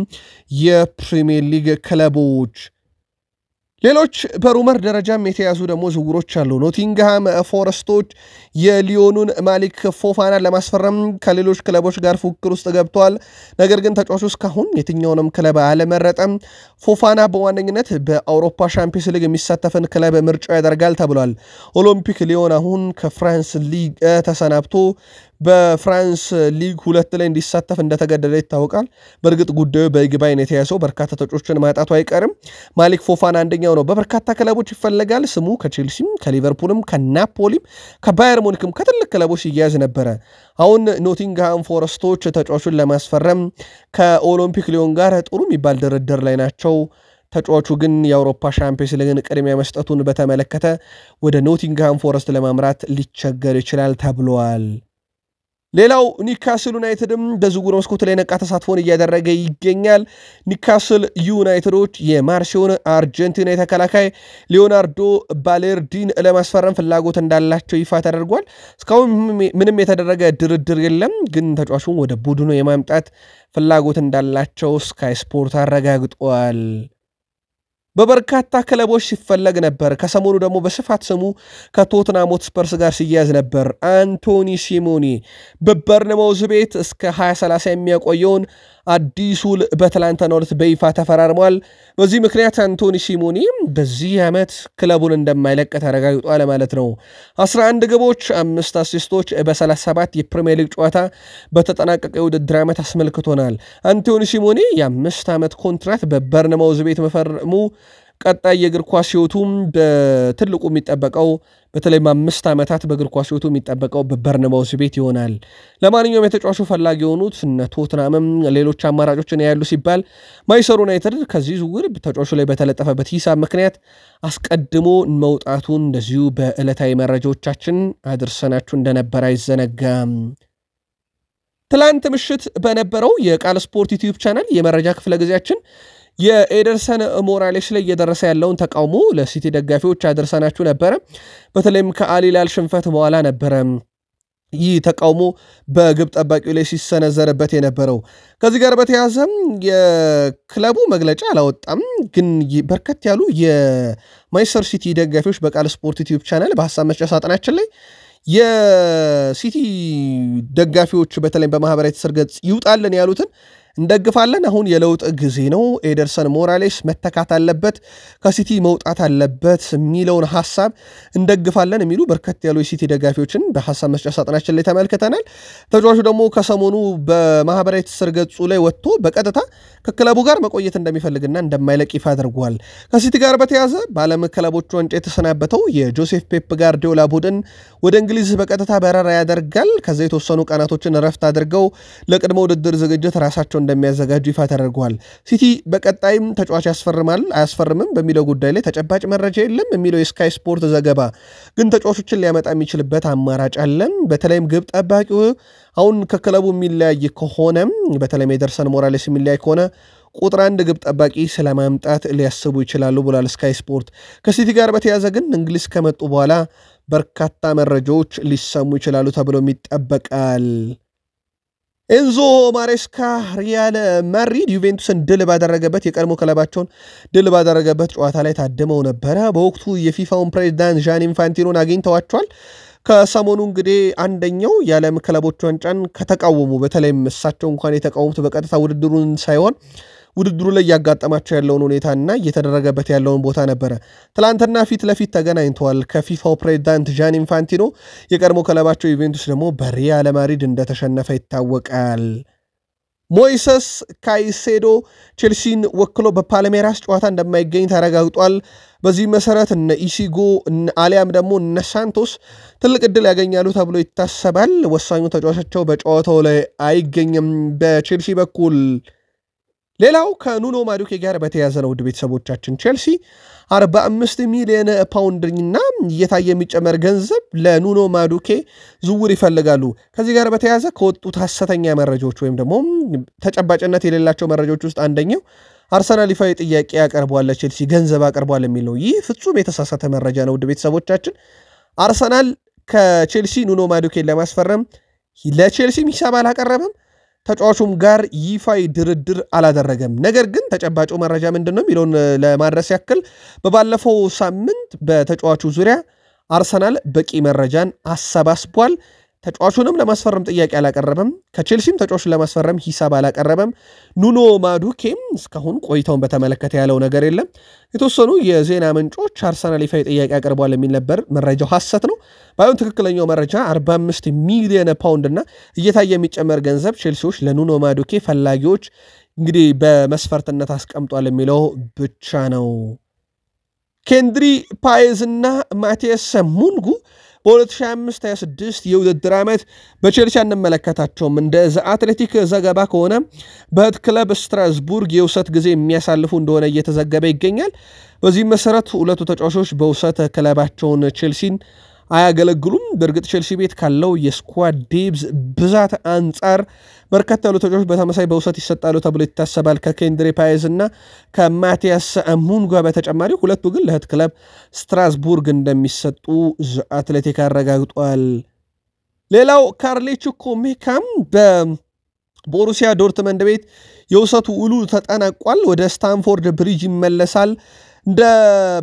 A: የፕሪሚየር ሊግ ክለቦች። ሌሎች በሩመር ደረጃም የተያዙ ደግሞ ዝውውሮች አሉ። ኖቲንግሃም ፎረስቶች የሊዮኑን ማሊክ ፎፋናን ለማስፈረም ከሌሎች ክለቦች ጋር ፉክክር ውስጥ ገብተዋል። ነገር ግን ተጫዋቹ እስካሁን የትኛውንም ክለብ አለመረጠም። ፎፋና በዋነኝነት በአውሮፓ ሻምፒዮንስ ሊግ የሚሳተፍን ክለብ ምርጫው ያደርጋል ተብሏል። ኦሎምፒክ ሊዮን አሁን ከፍራንስ ሊግ ተሰናብቶ በፍራንስ ሊግ 2 ላይ እንዲሳተፍ እንደተገደደ ይታወቃል። በእርግጥ ጉዳዩ በይግባኝ የተያዘው በርካታ ተጫዋቾችን ማጣቱ አይቀርም። ማሊክ ፎፋና አንደኛው ነው። በበርካታ ክለቦች ይፈለጋል። ስሙ ከቼልሲም፣ ከሊቨርፑልም፣ ከናፖሊም፣ ከባየር ሙኒክም ከትልቅ ክለቦች ይያዝ ነበረ። አሁን ኖቲንግሃም ፎረስቶች ተጫዋቹን ለማስፈረም ከኦሎምፒክ ሊዮን ጋር ጥሩ የሚባል ድርድር ላይ ናቸው። ተጫዋቹ ግን የአውሮፓ ሻምፒዮንስ ሊግን ቅድሚያ መስጠቱን በተመለከተ ወደ ኖቲንግሃም ፎረስት ለማምራት ሊቸገር ይችላል ተብሏል። ሌላው ኒካስል ዩናይትድም በዝውውር መስኮት ላይ ነቃ ተሳትፎን እያደረገ ይገኛል። ኒካስል ዩናይትዶች የማርሴውን አርጀንቲና የተከላካይ ሊዮናርዶ ባሌርዲን ለማስፈረም ፍላጎት እንዳላቸው ይፋ ተደርጓል። እስካሁን ምንም የተደረገ ድርድር የለም፣ ግን ተጫዋቹን ወደ ቡድኑ የማምጣት ፍላጎት እንዳላቸው ስካይ ስፖርት አረጋግጧል። በበርካታ ክለቦች ሲፈለግ ነበር። ከሰሞኑ ደግሞ በስፋት ስሙ ከቶትናም ሆትስፐርስ ጋር ሲያያዝ ነበር። አንቶኒ ሲሞኒ በበርንማውዝ ቤት እስከ 2030 የሚያቆየውን አዲስ ውል በትላንትናው ዕለት በይፋ ተፈራርሟል። በዚህ ምክንያት አንቶኒ ሲሞኒ በዚህ ዓመት ክለቡን እንደማይለቅ ተረጋግጧል ማለት ነው። 11 ግቦች፣ 5 አሲስቶች በ37 የፕሪሚየር ሊግ ጨዋታ በተጠናቀቀ የውድድር ዓመት አስመልክቶናል። አንቶኒ ሲሞኒ የ5 ዓመት ኮንትራት በበርንማውዝ ቤት መፈረሙ ቀጣይ የእግር ኳስ ህይወቱም በትልቁ የሚጠበቀው በተለይ 5 ዓመታት በእግር ኳስ ህይወቱ የሚጠበቀው በበርንማውዝ ቤት ይሆናል። ለማንኛውም የተጫዋቹ ፈላጊ የሆኑት እነ ቶትናምም ሌሎች አማራጮችን ያሉ ሲባል ማንቸስተር ዩናይትድ ከዚህ ዝውውር ተጫዋቹ ላይ በተለጠፈበት ሂሳብ ምክንያት አስቀድሞ መውጣቱን እንደዚሁ በዕለታዊ መረጃዎቻችን አድርሰናችሁ እንደነበር አይዘነጋም። ትላንት ምሽት በነበረው የቃል ስፖርት ዩቲዩብ ቻናል የመረጃ ክፍለ ጊዜያችን የኤደርሰን ሞራሌስ ላይ እየደረሰ ያለውን ተቃውሞ ለሲቲ ደጋፊዎች አድርሰናችሁ ነበረ። በተለይም ከአል ሂላል ሽንፈት በኋላ ነበረ ይህ ተቃውሞ በግብ ጠባቂው ላይ ሲሰነዘርበት የነበረው። ከዚህ ጋር በተያያዘም የክለቡ መግለጫ አላወጣም፣ ግን በርከት ያሉ የማንቸስተር ሲቲ ደጋፊዎች በቃል ስፖርት ዩቲዩብ ቻናል በሐሳብ መስጫ ሳጥናችን ላይ የሲቲ ደጋፊዎች በተለይም በማህበራዊ ትስስር ገጽ ይውጣልን ያሉትን እንደግፋለን። አሁን የለውጥ ጊዜ ነው፣ ኤደርሰን ሞራሌስ መተካት አለበት፣ ከሲቲ መውጣት አለበት የሚለውን ሐሳብ እንደግፋለን የሚሉ በርከት ያሉ የሲቲ ደጋፊዎችን በሐሳብ መስጫ ሳጥናችን ላይ ተመልክተናል። ተጫዋቹ ደግሞ ከሰሞኑ በማህበራዊ ትስስር ገጹ ላይ ወጥቶ በቀጥታ ከክለቡ ጋር መቆየት እንደሚፈልግና እንደማይለቅ ይፋ አድርጓል። ከሲቲ ጋር በተያያዘ በዓለም ክለቦች ዋንጫ የተሰናበተው የጆሴፍ ፔፕ ጋርዲዮላ ቡድን ወደ እንግሊዝ በቀጥታ በረራ ያደርጋል። ከዛ የተወሰኑ ቀናቶችን ረፍት አድርገው ለቅድመ ውድድር ዝግጅት ራሳቸው እንደሚያዘጋጁ ይፋ ተደርጓል። ሲቲ በቀጣይም ተጫዋች ያስፈርማል አያስፈርምም በሚለው ጉዳይ ላይ ተጨባጭ መረጃ የለም የሚለው የስካይ ስፖርት ዘገባ ግን ተጫዋቾችን ሊያመጣ የሚችልበት አማራጭ አለ። በተለይም ግብ ጠባቂው አሁን ከክለቡ የሚለያይ ከሆነም በተለይም ኤደርሰን ሞራሌስ የሚለያይ ከሆነ ቁጥር 1 ግብ ጠባቂ ስለማምጣት ሊያስቡ ይችላሉ ብሏል ስካይ ስፖርት። ከሲቲ ጋር በተያያዘ ግን እንግሊዝ ከመጡ በኋላ በርካታ መረጃዎች ሊሰሙ ይችላሉ ተብሎ ይጠበቃል። ኤንዞ ማሬስካ ሪያል ማድሪድ ዩቬንቱስን ድል ባደረገበት የቀድሞ ክለባቸውን ድል ባደረገበት ጨዋታ ላይ ታድመው ነበረ። በወቅቱ የፊፋውን ፕሬዝዳንት ዣን ኢንፋንቲኖን አግኝተዋቸዋል። ከሰሞኑ እንግዲህ አንደኛው የዓለም ክለቦች ዋንጫን ከተቃወሙ በተለይም እሳቸው እንኳን የተቃወሙት በቀጥታ ውድድሩን ሳይሆን ውድድሩ ላይ ያጋጠማቸው ያለውን ሁኔታና እየተደረገበት ያለውን ቦታ ነበረ። ትላንትና ፊት ለፊት ተገናኝተዋል ከፊፋው ፕሬዝዳንት ዣን ኢንፋንቲኖ። የቀድሞ ክለባቸው ዩቬንቱስ ደግሞ በሪያል ማድሪድ እንደተሸነፈ ይታወቃል። ሞይሰስ ካይሴዶ ቼልሲን ወክሎ በፓልሜራስ ጨዋታ እንደማይገኝ ተረጋግጧል። በዚህ መሰረት እነ ኢሲጎ አሊያም ደግሞ እነ ሳንቶስ ትልቅ ዕድል ያገኛሉ ተብሎ ይታሰባል። ወሳኙ ተጫዋቻቸው በጨዋታው ላይ አይገኝም በቼልሲ በኩል። ሌላው ከኑኖ ማዱኬ ጋር በተያያዘ ነው። ውድ ቤተሰቦቻችን ቼልሲ 45 ሚሊዮን ፓውንድና እየታየ የሚጨመር ገንዘብ ለኑኖ ማዱኬ ዝውውር ይፈልጋሉ። ከዚህ ጋር በተያያዘ ከወጡት ሐሰተኛ መረጃዎች ወይም ደግሞ ተጨባጭነት የሌላቸው መረጃዎች ውስጥ አንደኛው አርሰናል ይፋዊ ጥያቄ ያቀርቧል ለቼልሲ ገንዘብ አቀርቧል የሚለው ይህ ፍጹም የተሳሳተ መረጃ ነው። ውድ ቤተሰቦቻችን አርሰናል ከቼልሲ ኑኖ ማዱኬን ለማስፈረም ለቼልሲ ሂሳብ አላቀረበም፣ ተጫዋቹም ጋር ይፋይ ድርድር አላደረገም። ነገር ግን ተጨባጭ መረጃ ምንድነው የሚለውን ለማድረስ ያክል በባለፈው ሳምንት በተጫዋቹ ዙሪያ አርሰናል በቂ መረጃን አሰባስቧል። ተጫዋቹንም ለማስፈረም ጥያቄ አላቀረበም፣ ከቼልሲም ተጫዋቹን ለማስፈረም ሂሳብ አላቀረበም። ኑኖ ማዱኬም እስካሁን ቆይታውን በተመለከተ ያለው ነገር የለም። የተወሰኑ የዜና ምንጮች አርሰናል ይፋይ ጥያቄ አቀርቧል የሚል ነበር። መረጃው ሐሰት ነው። ባይሆን ትክክለኛው መረጃ 45 ሚሊዮን ፓውንድ እና እየታየ የሚጨመር ገንዘብ ቼልሲዎች ለኑኖ ማዱኬ ፈላጊዎች እንግዲህ በመስፈርትነት አስቀምጧል የሚለው ብቻ ነው። ኬንድሪ ፓይዝ እና ማቲያስ ሙንጉ በ2025-26 የውድድር ዓመት በቼልሲ አንመለከታቸውም። እንደ ዘ አትሌቲክ ዘገባ ከሆነ በህት ክለብ ስትራስቡርግ የውሰት ጊዜ የሚያሳልፉ እንደሆነ እየተዘገበ ይገኛል። በዚህ መሰረት ሁለቱ ተጫዋቾች በውሰት ክለባቸውን ቼልሲን አያገለግሉም። በእርግጥ ቼልሲ ቤት ካለው የስኳድ ዴብዝ ብዛት አንጻር በርካታ ያሉ ተጫዋቾች በተመሳይ በውሰት ይሰጣሉ ተብሎ ይታሰባል። ከኬንድሪ ፓይዝ እና ከማቲያስ ሙንጓ በተጨማሪ ሁለቱ ግን ለህት ክለብ ስትራስቡርግ እንደሚሰጡ አትሌቲክ አረጋግጧል። ሌላው ካርሌቹኮ ሜካም በቦሩሲያ ዶርትመንድ ቤት የውሰቱ ውሉ ተጠናቋል። ወደ ስታንፎርድ ብሪጅ ይመለሳል። እንደ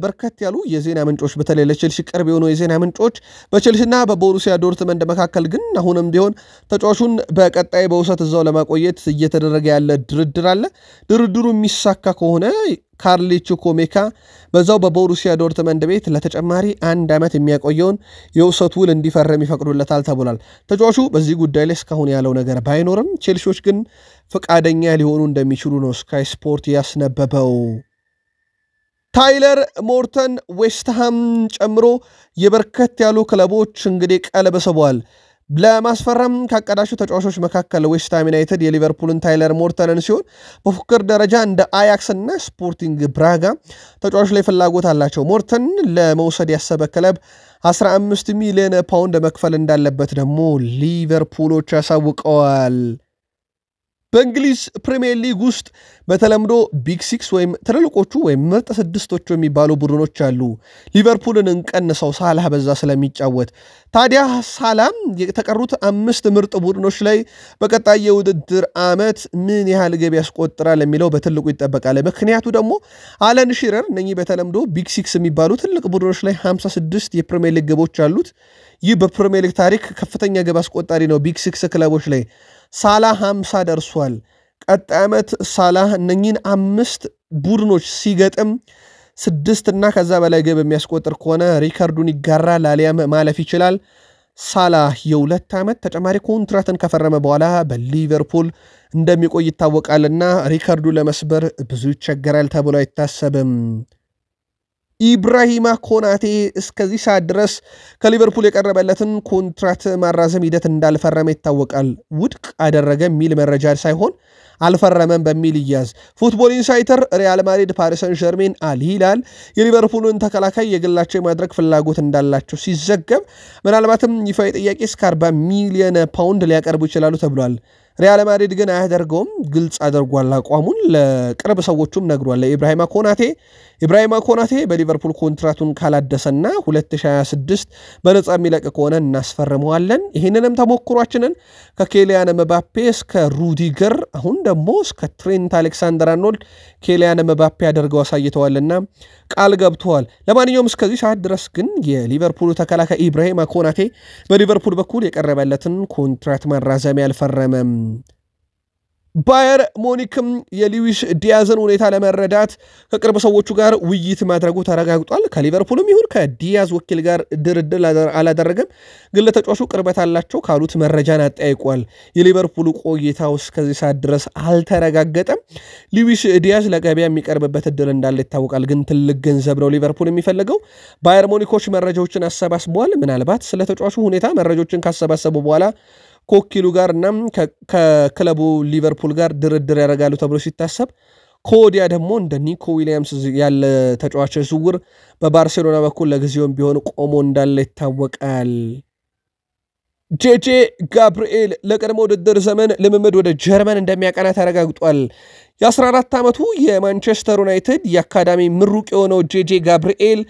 A: በርከት ያሉ የዜና ምንጮች በተለይ ለቼልሲ ቅርብ የሆኑ የዜና ምንጮች በቼልሲና በቦሩሲያ ዶርትመንድ መካከል ግን አሁንም ቢሆን ተጫዋቹን በቀጣይ በውሰት እዛው ለማቆየት እየተደረገ ያለ ድርድር አለ። ድርድሩ የሚሳካ ከሆነ ካርሊቹ ኮሜካ በዛው በቦሩሲያ ዶርትመንድ ቤት ለተጨማሪ 1 ዓመት የሚያቆየውን የውሰት ውል እንዲፈርም ይፈቅዱለታል ተብሏል። ተጫዋቹ በዚህ ጉዳይ ላይ እስካሁን ያለው ነገር ባይኖርም ቼልሲዎች ግን ፈቃደኛ ሊሆኑ እንደሚችሉ ነው ስካይ ስፖርት ያስነበበው። ታይለር ሞርተን ዌስትሃም ጨምሮ የበርከት ያሉ ክለቦች እንግዲህ ቀልብ ስበዋል። ለማስፈረም ካቀዳቸው ተጫዋቾች መካከል ዌስትሃም ዩናይትድ የሊቨርፑልን ታይለር ሞርተንን ሲሆን በፉክክር ደረጃ እንደ አያክስ እና ስፖርቲንግ ብራጋ ተጫዋቾች ላይ ፍላጎት አላቸው። ሞርተን ለመውሰድ ያሰበ ክለብ 15 ሚሊዮን ፓውንድ መክፈል እንዳለበት ደግሞ ሊቨርፑሎች ያሳውቀዋል። በእንግሊዝ ፕሪሚየር ሊግ ውስጥ በተለምዶ ቢግ ሲክስ ወይም ትልልቆቹ ወይም ምርጥ ስድስቶቹ የሚባሉ ቡድኖች አሉ። ሊቨርፑልን እንቀንሰው ሳላህ በዛ ስለሚጫወት ታዲያ ሳላም የተቀሩት 5 ምርጥ ቡድኖች ላይ በቀጣይ የውድድር ዓመት ምን ያህል ገቢ ያስቆጥራል የሚለው በትልቁ ይጠበቃል። ምክንያቱ ደግሞ አለን ሺረር እነኚህ በተለምዶ ቢግ ሲክስ የሚባሉ ትልቅ ቡድኖች ላይ 56 የፕሪሚየር ሊግ ግቦች አሉት። ይህ በፕሪሚየር ሊግ ታሪክ ከፍተኛ ገብ አስቆጣሪ ነው። ቢግ ሲክስ ክለቦች ላይ ሳላህ 50 ደርሷል። ቀጣይ ዓመት ሳላህ እነኚህን 5 ቡድኖች ሲገጥም 6 እና ከዛ በላይ ገብ የሚያስቆጥር ከሆነ ሪካርዱን ይጋራል አሊያም ማለፍ ይችላል። ሳላህ የ2 ዓመት ተጨማሪ ኮንትራትን ከፈረመ በኋላ በሊቨርፑል እንደሚቆይ ይታወቃልና ሪካርዱን ለመስበር ብዙ ይቸገራል ተብሎ አይታሰብም። ኢብራሂማ ኮናቴ እስከዚህ ሰዓት ድረስ ከሊቨርፑል የቀረበለትን ኮንትራት ማራዘም ሂደት እንዳልፈረመ ይታወቃል። ውድቅ አደረገ የሚል መረጃ ሳይሆን አልፈረመም በሚል ይያዝ። ፉትቦል ኢንሳይደር ሪያል ማድሪድ፣ ፓሪስ ሰን ዠርሜን፣ አል ሂላል የሊቨርፑልን ተከላካይ የግላቸው የማድረግ ፍላጎት እንዳላቸው ሲዘገብ ምናልባትም ይፋዊ ጥያቄ እስከ 40 ሚሊዮን ፓውንድ ሊያቀርቡ ይችላሉ ተብሏል። ሪያል ማድሪድ ግን አያደርገውም፣ ግልጽ አድርጓል አቋሙን፣ ለቅርብ ሰዎቹም ነግሯል። ኢብራሂማ ኮናቴ በሊቨርፑል ኮንትራቱን ካላደሰና 2026 በነፃ የሚለቅ ከሆነ እናስፈርመዋለን። ይህንንም ተሞክሯችንን ከኬሊያን መባፔ እስከ ሩዲገር አሁን ደግሞ እስከ ትሬንት አሌክሳንደር አርኖልድ ኬሊያን መባፔ አድርገው አሳይተዋልና ቃል ገብተዋል። ለማንኛውም እስከዚህ ሰዓት ድረስ ግን የሊቨርፑል ተከላካይ ኢብራሂማ ኮናቴ በሊቨርፑል በኩል የቀረበለትን ኮንትራት ማራዘሚያ አልፈረመም። ባየር ሙኒክም የሉዊስ ዲያዝን ሁኔታ ለመረዳት ከቅርብ ሰዎቹ ጋር ውይይት ማድረጉ ተረጋግጧል። ከሊቨርፑልም ይሁን ከዲያዝ ወኪል ጋር ድርድር አላደረገም፣ ግን ለተጫዋቹ ቅርበት አላቸው ካሉት መረጃን አጠያይቋል። የሊቨርፑል ቆይታው እስከዚህ ሰዓት ድረስ አልተረጋገጠም። ሉዊስ ዲያዝ ለገበያ የሚቀርብበት እድል እንዳለ ይታወቃል፣ ግን ትልቅ ገንዘብ ነው ሊቨርፑል የሚፈልገው። ባየር ሙኒኮች መረጃዎችን አሰባስበዋል። ምናልባት ስለ ተጫዋቹ ሁኔታ መረጃዎችን ካሰባሰቡ በኋላ ከወኪሉ ጋር እና ከክለቡ ሊቨርፑል ጋር ድርድር ያደርጋሉ ተብሎ ሲታሰብ ከወዲያ ደግሞ እንደ ኒኮ ዊሊያምስ ያለ ተጫዋች ዝውውር በባርሴሎና በኩል ለጊዜውም ቢሆን ቆሞ እንዳለ ይታወቃል። ጄጄ ጋብርኤል ለቀድሞ ውድድር ዘመን ልምምድ ወደ ጀርመን እንደሚያቀና ተረጋግጧል። የ14 ዓመቱ የማንቸስተር ዩናይትድ የአካዳሚ ምሩቅ የሆነው ጄጄ ጋብርኤል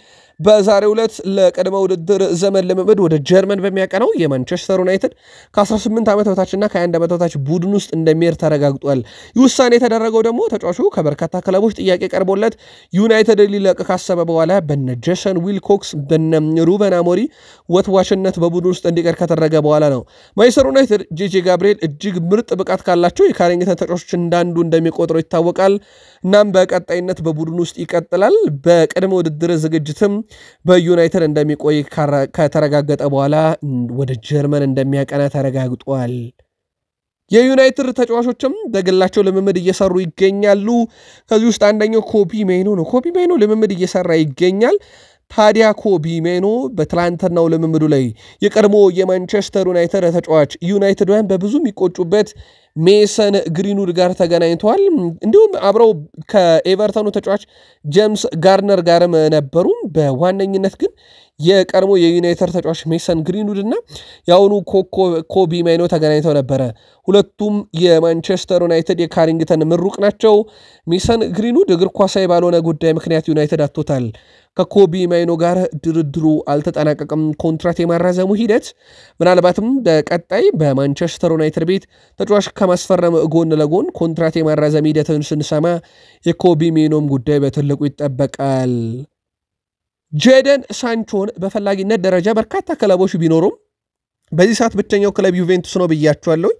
A: በዛሬው ዕለት ለቀድሞ ውድድር ዘመን ልምምድ ወደ ጀርመን በሚያቀናው የማንቸስተር ዩናይትድ ከ18 ዓመት በታችና ከ21 ዓመት በታች ቡድን ውስጥ እንደሚሄድ ተረጋግጧል። ይህ ውሳኔ የተደረገው ደግሞ ተጫዋቹ ከበርካታ ክለቦች ጥያቄ ቀርቦለት ዩናይትድ ሊለቅ ካሰበ በኋላ በነ ጄሰን ዊልኮክስ በነ ሩበን አሞሪ ወትዋችነት በቡድን ውስጥ እንዲቀር ከተደረገ በኋላ ነው። ማንቸስተር ዩናይትድ ጄጄ ጋብርኤል እጅግ ምርጥ ብቃት ካላቸው የካሪንግተን ተጫዋቾች እንዳንዱ እንደሚቆጥረው ይታወቃል። እናም በቀጣይነት በቡድን ውስጥ ይቀጥላል። በቅድመ ውድድር ዝግጅትም በዩናይትድ እንደሚቆይ ከተረጋገጠ በኋላ ወደ ጀርመን እንደሚያቀና ተረጋግጧል። የዩናይትድ ተጫዋቾችም በግላቸው ልምምድ እየሰሩ ይገኛሉ። ከዚህ ውስጥ አንደኛው ኮቢ ሜይኖ ነው። ኮቢ ሜይኖ ልምምድ እየሰራ ይገኛል። ታዲያ ኮቢ ሜይኖ በትላንትናው ልምምዱ ላይ የቀድሞ የማንቸስተር ዩናይትድ ተጫዋች ዩናይትድን በብዙ የሚቆጩበት ሜሰን ግሪንውድ ጋር ተገናኝተዋል። እንዲሁም አብረው ከኤቨርተኑ ተጫዋች ጄምስ ጋርነር ጋርም ነበሩ። በዋነኝነት ግን የቀድሞ የዩናይትድ ተጫዋች ሜሰን ግሪንውድ እና ያውኑ ኮቢ ማይኖ ተገናኝተው ነበረ። ሁለቱም የማንቸስተር ዩናይትድ የካሪንግተን ምሩቅ ናቸው። ሜሰን ግሪንውድ እግር ኳሳዊ ባልሆነ ጉዳይ ምክንያት ዩናይትድ አጥቶታል። ከኮቢ ማይኖ ጋር ድርድሩ አልተጠናቀቀም። ኮንትራት የማራዘሙ ሂደት ምናልባትም በቀጣይ በማንቸስተር ዩናይትድ ቤት ተጫዋች ከማስፈረም ጎን ለጎን ኮንትራት የማራዘም ሂደትን ስንሰማ የኮቢ ማይኖም ጉዳይ በትልቁ ይጠበቃል። ጄደን ሳንቾን በፈላጊነት ደረጃ በርካታ ክለቦች ቢኖሩም በዚህ ሰዓት ብቸኛው ክለብ ዩቬንቱስ ነው ብያቸዋለሁ።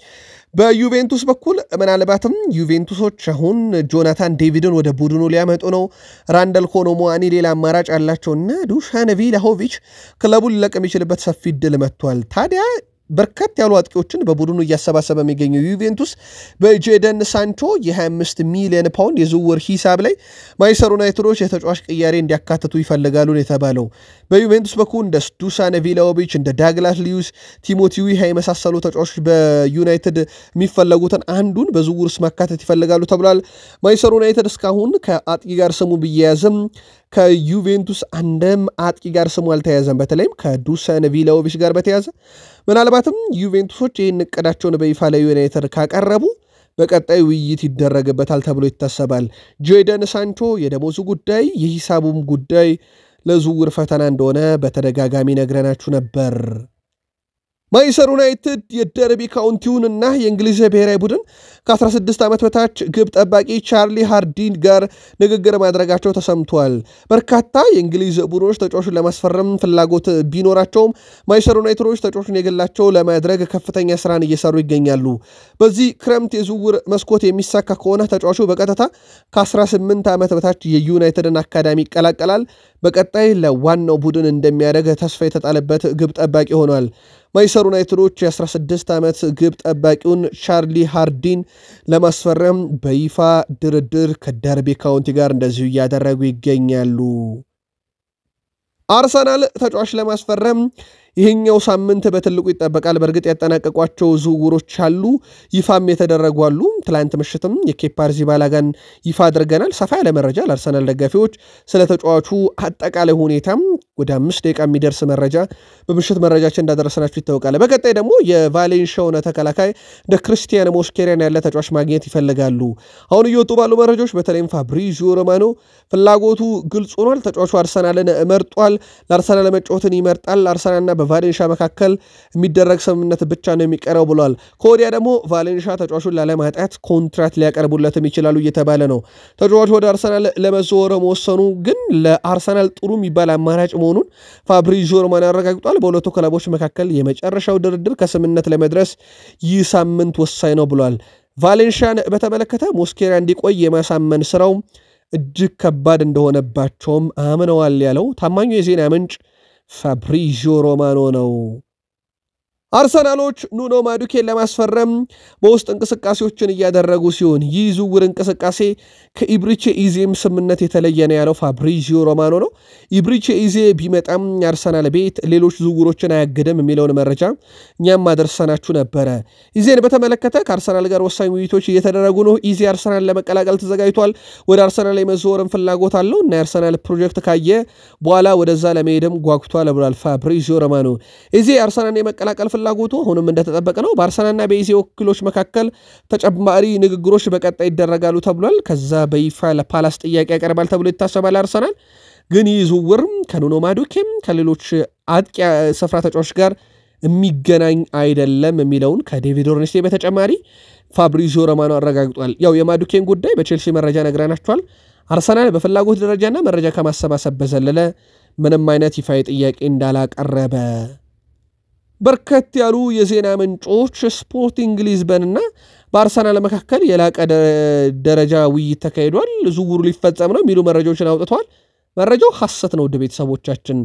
A: በዩቬንቱስ በኩል ምናልባትም ዩቬንቱሶች አሁን ጆናታን ዴቪድን ወደ ቡድኑ ሊያመጡ ነው። ራንደል ኮሎሙአኒ ሌላ አማራጭ አላቸውና ዱሻን ቪላሆቪች ክለቡን ሊለቅ የሚችልበት ሰፊ ዕድል መጥቷል። ታዲያ በርከት ያሉ አጥቂዎችን በቡድኑ እያሰባሰበ የሚገኘው ዩቬንቱስ በጄደን ሳንቾ የ25 ሚሊዮን ፓውንድ የዝውውር ሂሳብ ላይ ማንቸስተር ዩናይትዶች የተጫዋች ቅያሬ እንዲያካትቱ ይፈልጋሉ የተባለው። በዩቬንቱስ በኩል እንደ ዱሻን ቪላሆቪች፣ እንደ ዳግላስ ሉዊስ፣ ቲሞቲ ዊሃ የመሳሰሉ ተጫዋቾች በዩናይትድ የሚፈለጉትን አንዱን በዝውውር ውስጥ ማካተት ይፈልጋሉ ተብሏል። ማንቸስተር ዩናይትድ እስካሁን ከአጥቂ ጋር ስሙ ቢያያዝም ከዩቬንቱስ አንድም አጥቂ ጋር ስሙ አልተያዘም። በተለይም ከዱሻን ቪላሆቪች ጋር በተያዘ ምናልባትም ዩቬንቱሶች ይህን እቅዳቸውን በይፋ ለዩናይትድ ካቀረቡ በቀጣይ ውይይት ይደረግበታል ተብሎ ይታሰባል። ጄደን ሳንቾ የደሞዙ ጉዳይ የሂሳቡም ጉዳይ ለዝውውር ፈተና እንደሆነ በተደጋጋሚ ነግረናችሁ ነበር። ማንቸስተር ዩናይትድ የደርቢ ካውንቲውንና የእንግሊዝ ብሔራዊ ቡድን ከ16 ዓመት በታች ግብ ጠባቂ ቻርሊ ሃርዲን ጋር ንግግር ማድረጋቸው ተሰምቷል። በርካታ የእንግሊዝ ቡድኖች ተጫዋቹን ለማስፈረም ፍላጎት ቢኖራቸውም ማንቸስተር ዩናይትዶች ተጫዋቹን የግላቸው ለማድረግ ከፍተኛ ስራን እየሰሩ ይገኛሉ። በዚህ ክረምት የዝውውር መስኮት የሚሳካ ከሆነ ተጫዋቹ በቀጥታ ከ18 ዓመት በታች የዩናይትድን አካዳሚ ይቀላቀላል። በቀጣይ ለዋናው ቡድን እንደሚያደርግ ተስፋ የተጣለበት ግብ ጠባቂ ሆኗል። ማንቸስተር ዩናይትዶች የ16 ዓመት ግብ ጠባቂውን ቻርሊ ሃርዲን ለማስፈረም በይፋ ድርድር ከደርቢ ካውንቲ ጋር እንደዚሁ እያደረጉ ይገኛሉ። አርሰናል ተጫዋች ለማስፈረም ይሄኛው ሳምንት በትልቁ ይጠበቃል። በእርግጥ ያጠናቀቋቸው ዝውውሮች አሉ፣ ይፋም የተደረጉ አሉ። ትላንት ምሽትም የኬፓ አሪዛባላጋን ይፋ አድርገናል። ሰፋ ያለ መረጃ ለአርሰናል ደጋፊዎች ስለ ተጫዋቹ አጠቃላይ ሁኔታም ወደ 5 ደቂቃ የሚደርስ መረጃ በምሽት መረጃችን እንዳደረሰናችሁ ይታወቃል። በቀጣይ ደግሞ የቫሌንሺያውን ተከላካይ እንደ ክርስቲያን ሞስኬሪያን ያለ ተጫዋች ማግኘት ይፈልጋሉ። አሁን እየወጡ ባሉ መረጃዎች በተለይም ፋብሪዚዮ ሮማኖ ፍላጎቱ ግልጽ ሆኗል። ተጫዋቹ አርሰናልን መርጧል። ለአርሰናል መጫወትን ይመርጣል። አርሰናልና በቫሌንሺያ መካከል የሚደረግ ስምምነት ብቻ ነው የሚቀረው ብሏል። ከወዲያ ደግሞ ቫሌንሺያ ተጫዋቹን ላለማጣት ኮንትራት ሊያቀርቡለትም ይችላሉ እየተባለ ነው። ተጫዋቹ ወደ አርሰናል ለመዘወር መወሰኑ ግን ለአርሰናል ጥሩ የሚባል አማራጭ መሆኑን ፋብሪዚዮ ሮማኖ ያረጋግጧል። በሁለቱ ክለቦች መካከል የመጨረሻው ድርድር ከስምምነት ለመድረስ ይህ ሳምንት ወሳኝ ነው ብሏል። ቫሌንሺያን በተመለከተ ሞስኬሪያ እንዲቆይ የማሳመን ስራው እጅግ ከባድ እንደሆነባቸውም አምነዋል ያለው ታማኙ የዜና ምንጭ ፋብሪዚዮ ሮማኖ ነው። አርሰናሎች ኑኖ ማዱኬን ለማስፈረም በውስጥ እንቅስቃሴዎችን እያደረጉ ሲሆን ይህ ዝውውር እንቅስቃሴ ከኢብሪቼ ኢዜም ስምምነት የተለየ ነው ያለው ፋብሪዚዮ ሮማኖ ነው። ኢብሪቼ ኢዜ ቢመጣም አርሰናል ቤት ሌሎች ዝውውሮችን አያግድም የሚለውን መረጃ እኛም ማድረሰናችሁ ነበረ። ኢዜን በተመለከተ ከአርሰናል ጋር ወሳኝ ውይይቶች እየተደረጉ ነው። ኢዜ አርሰናል ለመቀላቀል ተዘጋጅቷል። ወደ አርሰናል የመዘወርም ፍላጎት አለው እና የአርሰናል ፕሮጀክት ካየ በኋላ ወደዛ ለመሄድም ጓጉቷል ብሏል ፋብሪዚዮ ሮማኖ። ኢዜ አርሰናል የመቀላቀል ፍላጎቱ አሁንም እንደተጠበቀ ነው። በአርሰናልና በኢዜ ወኪሎች መካከል ተጨማሪ ንግግሮች በቀጣይ ይደረጋሉ ተብሏል። ከዛ በይፋ ለፓላስ ጥያቄ ያቀርባል ተብሎ ይታሰባል። አርሰናል ግን ይህ ዝውውር ከኑኖ ማዱኬም ከሌሎች አጥቂ ስፍራ ተጫዋቾች ጋር የሚገናኝ አይደለም የሚለውን ከዴቪድ ኦርንስቴ በተጨማሪ ፋብሪዚዮ ሮማኖ አረጋግጧል። ያው የማዱኬን ጉዳይ በቼልሲ መረጃ ነግረናችኋል። አርሰናል በፍላጎት ደረጃና መረጃ ከማሰባሰብ በዘለለ ምንም አይነት ይፋዊ ጥያቄ እንዳላቀረበ በርከት ያሉ የዜና ምንጮች ስፖርቲንግ ሊዝበንና በአርሰናል መካከል የላቀ ደረጃ ውይይት ተካሂዷል፣ ዝውውሩ ሊፈጸም ነው የሚሉ መረጃዎችን አውጥተዋል። መረጃው ሐሰት ነው። ውድ ቤተሰቦቻችን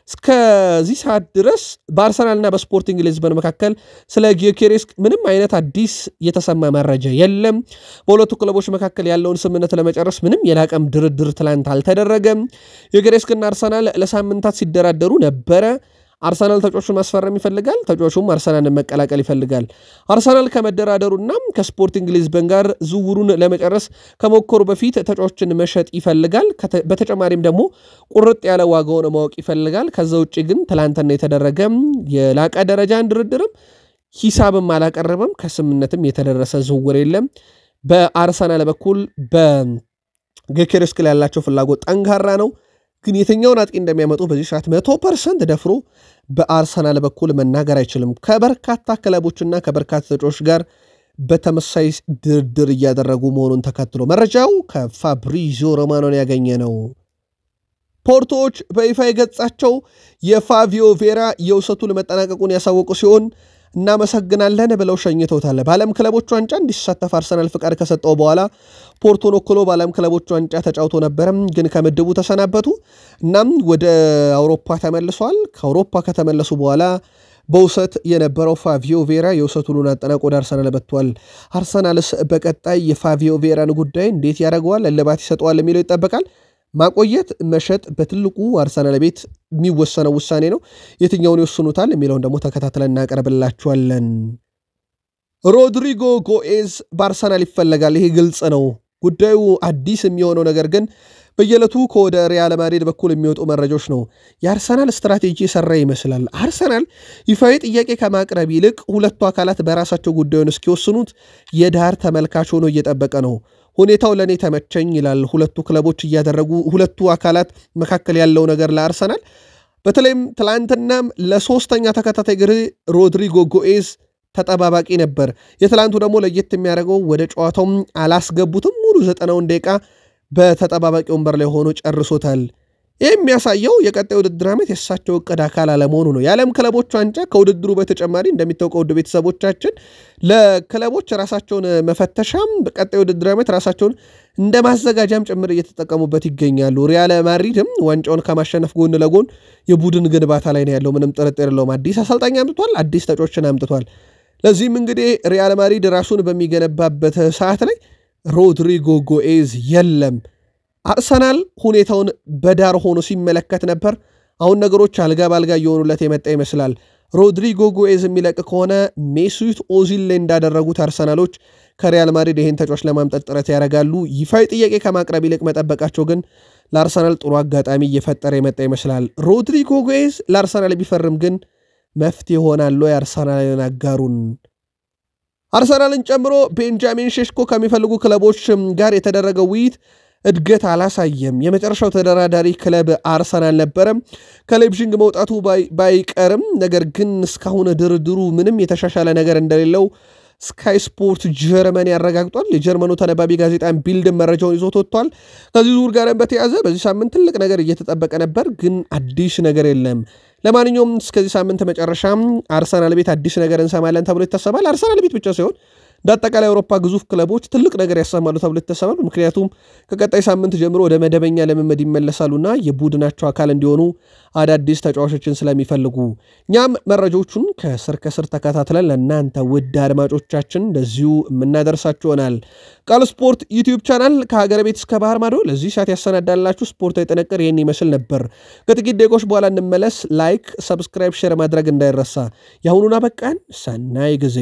A: እስከዚህ ሰዓት ድረስ በአርሰናልና በስፖርቲንግ ሊዝበን መካከል ስለ ጊዮኬሬስ ምንም አይነት አዲስ የተሰማ መረጃ የለም። በሁለቱ ክለቦች መካከል ያለውን ስምምነት ለመጨረስ ምንም የላቀም ድርድር ትላንት አልተደረገም። ጊዮኬሬስና አርሰናል ለሳምንታት ሲደራደሩ ነበረ። አርሰናል ተጫዋቹን ማስፈረም ይፈልጋል ተጫዋቹም አርሰናልን መቀላቀል ይፈልጋል አርሰናል ከመደራደሩና ከስፖርቲንግ ሊዝበን ጋር ዝውውሩን ለመጨረስ ከመኮሩ በፊት ተጫዋቹን መሸጥ ይፈልጋል በተጨማሪም ደግሞ ቁርጥ ያለ ዋጋውን ማወቅ ይፈልጋል ከዛ ውጪ ግን ትላንትና የተደረገ የላቀ ደረጃን ድርድርም ሂሳብም አላቀረበም ከስምነትም የተደረሰ ዝውውር የለም በአርሰናል በኩል በጌኬሬስ ላይ ያላቸው ፍላጎት ጠንካራ ነው ግን የትኛውን አጥቂ እንደሚያመጡ በዚህ ሰዓት 100% ደፍሮ በአርሰናል በኩል መናገር አይችልም ከበርካታ ክለቦችና ከበርካታ ተጫዋቾች ጋር በተመሳይ ድርድር እያደረጉ መሆኑን ተከትሎ መረጃው ከፋብሪዚዮ ሮማኖን ያገኘ ነው ፖርቶች በይፋ የገጻቸው የፋቪዮ ቬራ የውሰቱ ለመጠናቀቁን ያሳወቁ ሲሆን እናመሰግናለን ብለው ሸኝተውታል በዓለም ክለቦች ዋንጫ እንዲሳተፍ አርሰናል ፍቃድ ከሰጠው በኋላ ፖርቶን ወክሎ በዓለም ክለቦች ዋንጫ ተጫውቶ ነበር ግን ከምድቡ ተሰናበቱ እናም ወደ አውሮፓ ተመልሷል ከአውሮፓ ከተመለሱ በኋላ በውሰት የነበረው ፋቪዮ ቬራ የውሰቱን አጠናቆ ወደ አርሰናል መጥቷል አርሰናልስ በቀጣይ የፋቪዮ ቬራን ጉዳይ እንዴት ያደርገዋል እልባት ይሰጠዋል የሚለው ይጠበቃል ማቆየት መሸጥ በትልቁ አርሰናል ቤት የሚወሰነው ውሳኔ ነው የትኛውን ይወስኑታል የሚለውን ደግሞ ተከታትለን እናቀርብላችኋለን ሮድሪጎ ጎኤዝ በአርሰናል ይፈልጋል ይሄ ግልጽ ነው ጉዳዩ አዲስ የሚሆነው ነገር ግን በየለቱ ከወደ ሪያል ማድሪድ በኩል የሚወጡ መረጃዎች ነው የአርሰናል ስትራቴጂ ሰራ ይመስላል አርሰናል ይፋዊ ጥያቄ ከማቅረብ ይልቅ ሁለቱ አካላት በራሳቸው ጉዳዩን እስኪወስኑት የዳር ተመልካች ሆኖ እየጠበቀ ነው ሁኔታው ለኔ ተመቸኝ ይላል ሁለቱ ክለቦች እያደረጉ ሁለቱ አካላት መካከል ያለው ነገር ለአርሰናል በተለይም ትላንትናም ለሶስተኛ ተከታታይ ግሬ ሮድሪጎ ጎኤዝ ተጠባባቂ ነበር የትላንቱ ደግሞ ለየት የሚያደርገው ወደ ጨዋታው አላስገቡትም ሙሉ 90 ደቂቃ በተጠባባቂ ወንበር ላይ ሆኖ ጨርሶታል የሚያሳየው የቀጣዩ ውድድር ዓመት የሳቸው እቅድ አካል አለመሆኑ ነው የዓለም ክለቦች ዋንጫ ከውድድሩ በተጨማሪ እንደሚታወቀው ውድ ቤተሰቦቻችን ለክለቦች ራሳቸውን መፈተሻም በቀጣዩ ውድድር ዓመት ራሳቸውን እንደማዘጋጃም ጭምር እየተጠቀሙበት ይገኛሉ ሪያል ማድሪድም ዋንጫውን ከማሸነፍ ጎን ለጎን የቡድን ግንባታ ላይ ነው ያለው ምንም ጥርጥር የለውም አዲስ አሰልጣኝ አምጥቷል አዲስ ተጫዋቾችን አምጥቷል ለዚህም እንግዲህ ሪያል ማድሪድ ራሱን በሚገነባበት ሰዓት ላይ ሮድሪጎ ጎኤዝ የለም አርሰናል ሁኔታውን በዳር ሆኖ ሲመለከት ነበር አሁን ነገሮች አልጋ ባልጋ እየሆኑለት የመጣ ይመስላል ሮድሪጎ ጎኤዝ የሚለቅ ከሆነ ሜሱት ኦዚል ላይ እንዳደረጉት አርሰናሎች ከሪያል ማድሪድ ይሄን ተጫዋች ለማምጣት ጥረት ያደርጋሉ ይፋዊ ጥያቄ ከማቅረብ ይልቅ መጠበቃቸው ግን ለአርሰናል ጥሩ አጋጣሚ እየፈጠረ የመጣ ይመስላል ሮድሪጎ ጎኤዝ ለአርሰናል ቢፈርም ግን መፍትሄ ይሆናል የአርሰናልን አጋሩን አርሰናልን ጨምሮ ቤንጃሚን ሼሽኮ ከሚፈልጉ ክለቦች ጋር የተደረገው ውይይት እድገት አላሳየም የመጨረሻው ተደራዳሪ ክለብ አርሰናል ነበር ከሌፕዚግ መውጣቱ ባይቀርም ነገር ግን እስካሁን ድርድሩ ምንም የተሻሻለ ነገር እንደሌለው ስካይ ስፖርት ጀርመን ያረጋግጧል የጀርመኑ ተነባቢ ጋዜጣን ቢልድ መረጃውን ይዞት ወጥቷል ከዚህ ዙር ጋር በተያዘ በዚህ ሳምንት ትልቅ ነገር እየተጠበቀ ነበር ግን አዲስ ነገር የለም ለማንኛውም እስከዚህ ሳምንት መጨረሻ አርሰናል ቤት አዲስ ነገር እንሰማለን ተብሎ ይተሰባል አርሰናል ቤት ብቻ ሳይሆን ዳጣቃላይ አውሮፓ ግዙፍ ክለቦች ትልቅ ነገር ያሰማሉ ተብሎ ይተሰባል ምክንያቱም ከቀጣይ ሳምንት ጀምሮ ወደ መደበኛ ለመመድ ይመለሳሉና የቡድናቸው አካል እንዲሆኑ አዳዲስ ተጫዋቾችን ስለሚፈልጉ ኛም መረጃዎቹን ከስር ተከታትለን ለእናንተ ውድ አድማጮቻችን እንደዚሁ የምናደርሳችሁ ይሆናል ቃል ስፖርት ዩቲዩብ ቻናል ከሀገር ቤት እስከ ባህር ማዶ ለዚህ ሰዓት ያሰናዳላችሁ ስፖርታዊ ጥንቅር ይህን ይመስል ነበር ከጥቂት ደቂቆች በኋላ እንመለስ ላይክ ሰብስክራይብ ሼር ማድረግ እንዳይረሳ የአሁኑን አበቃን ሰናይ ጊዜ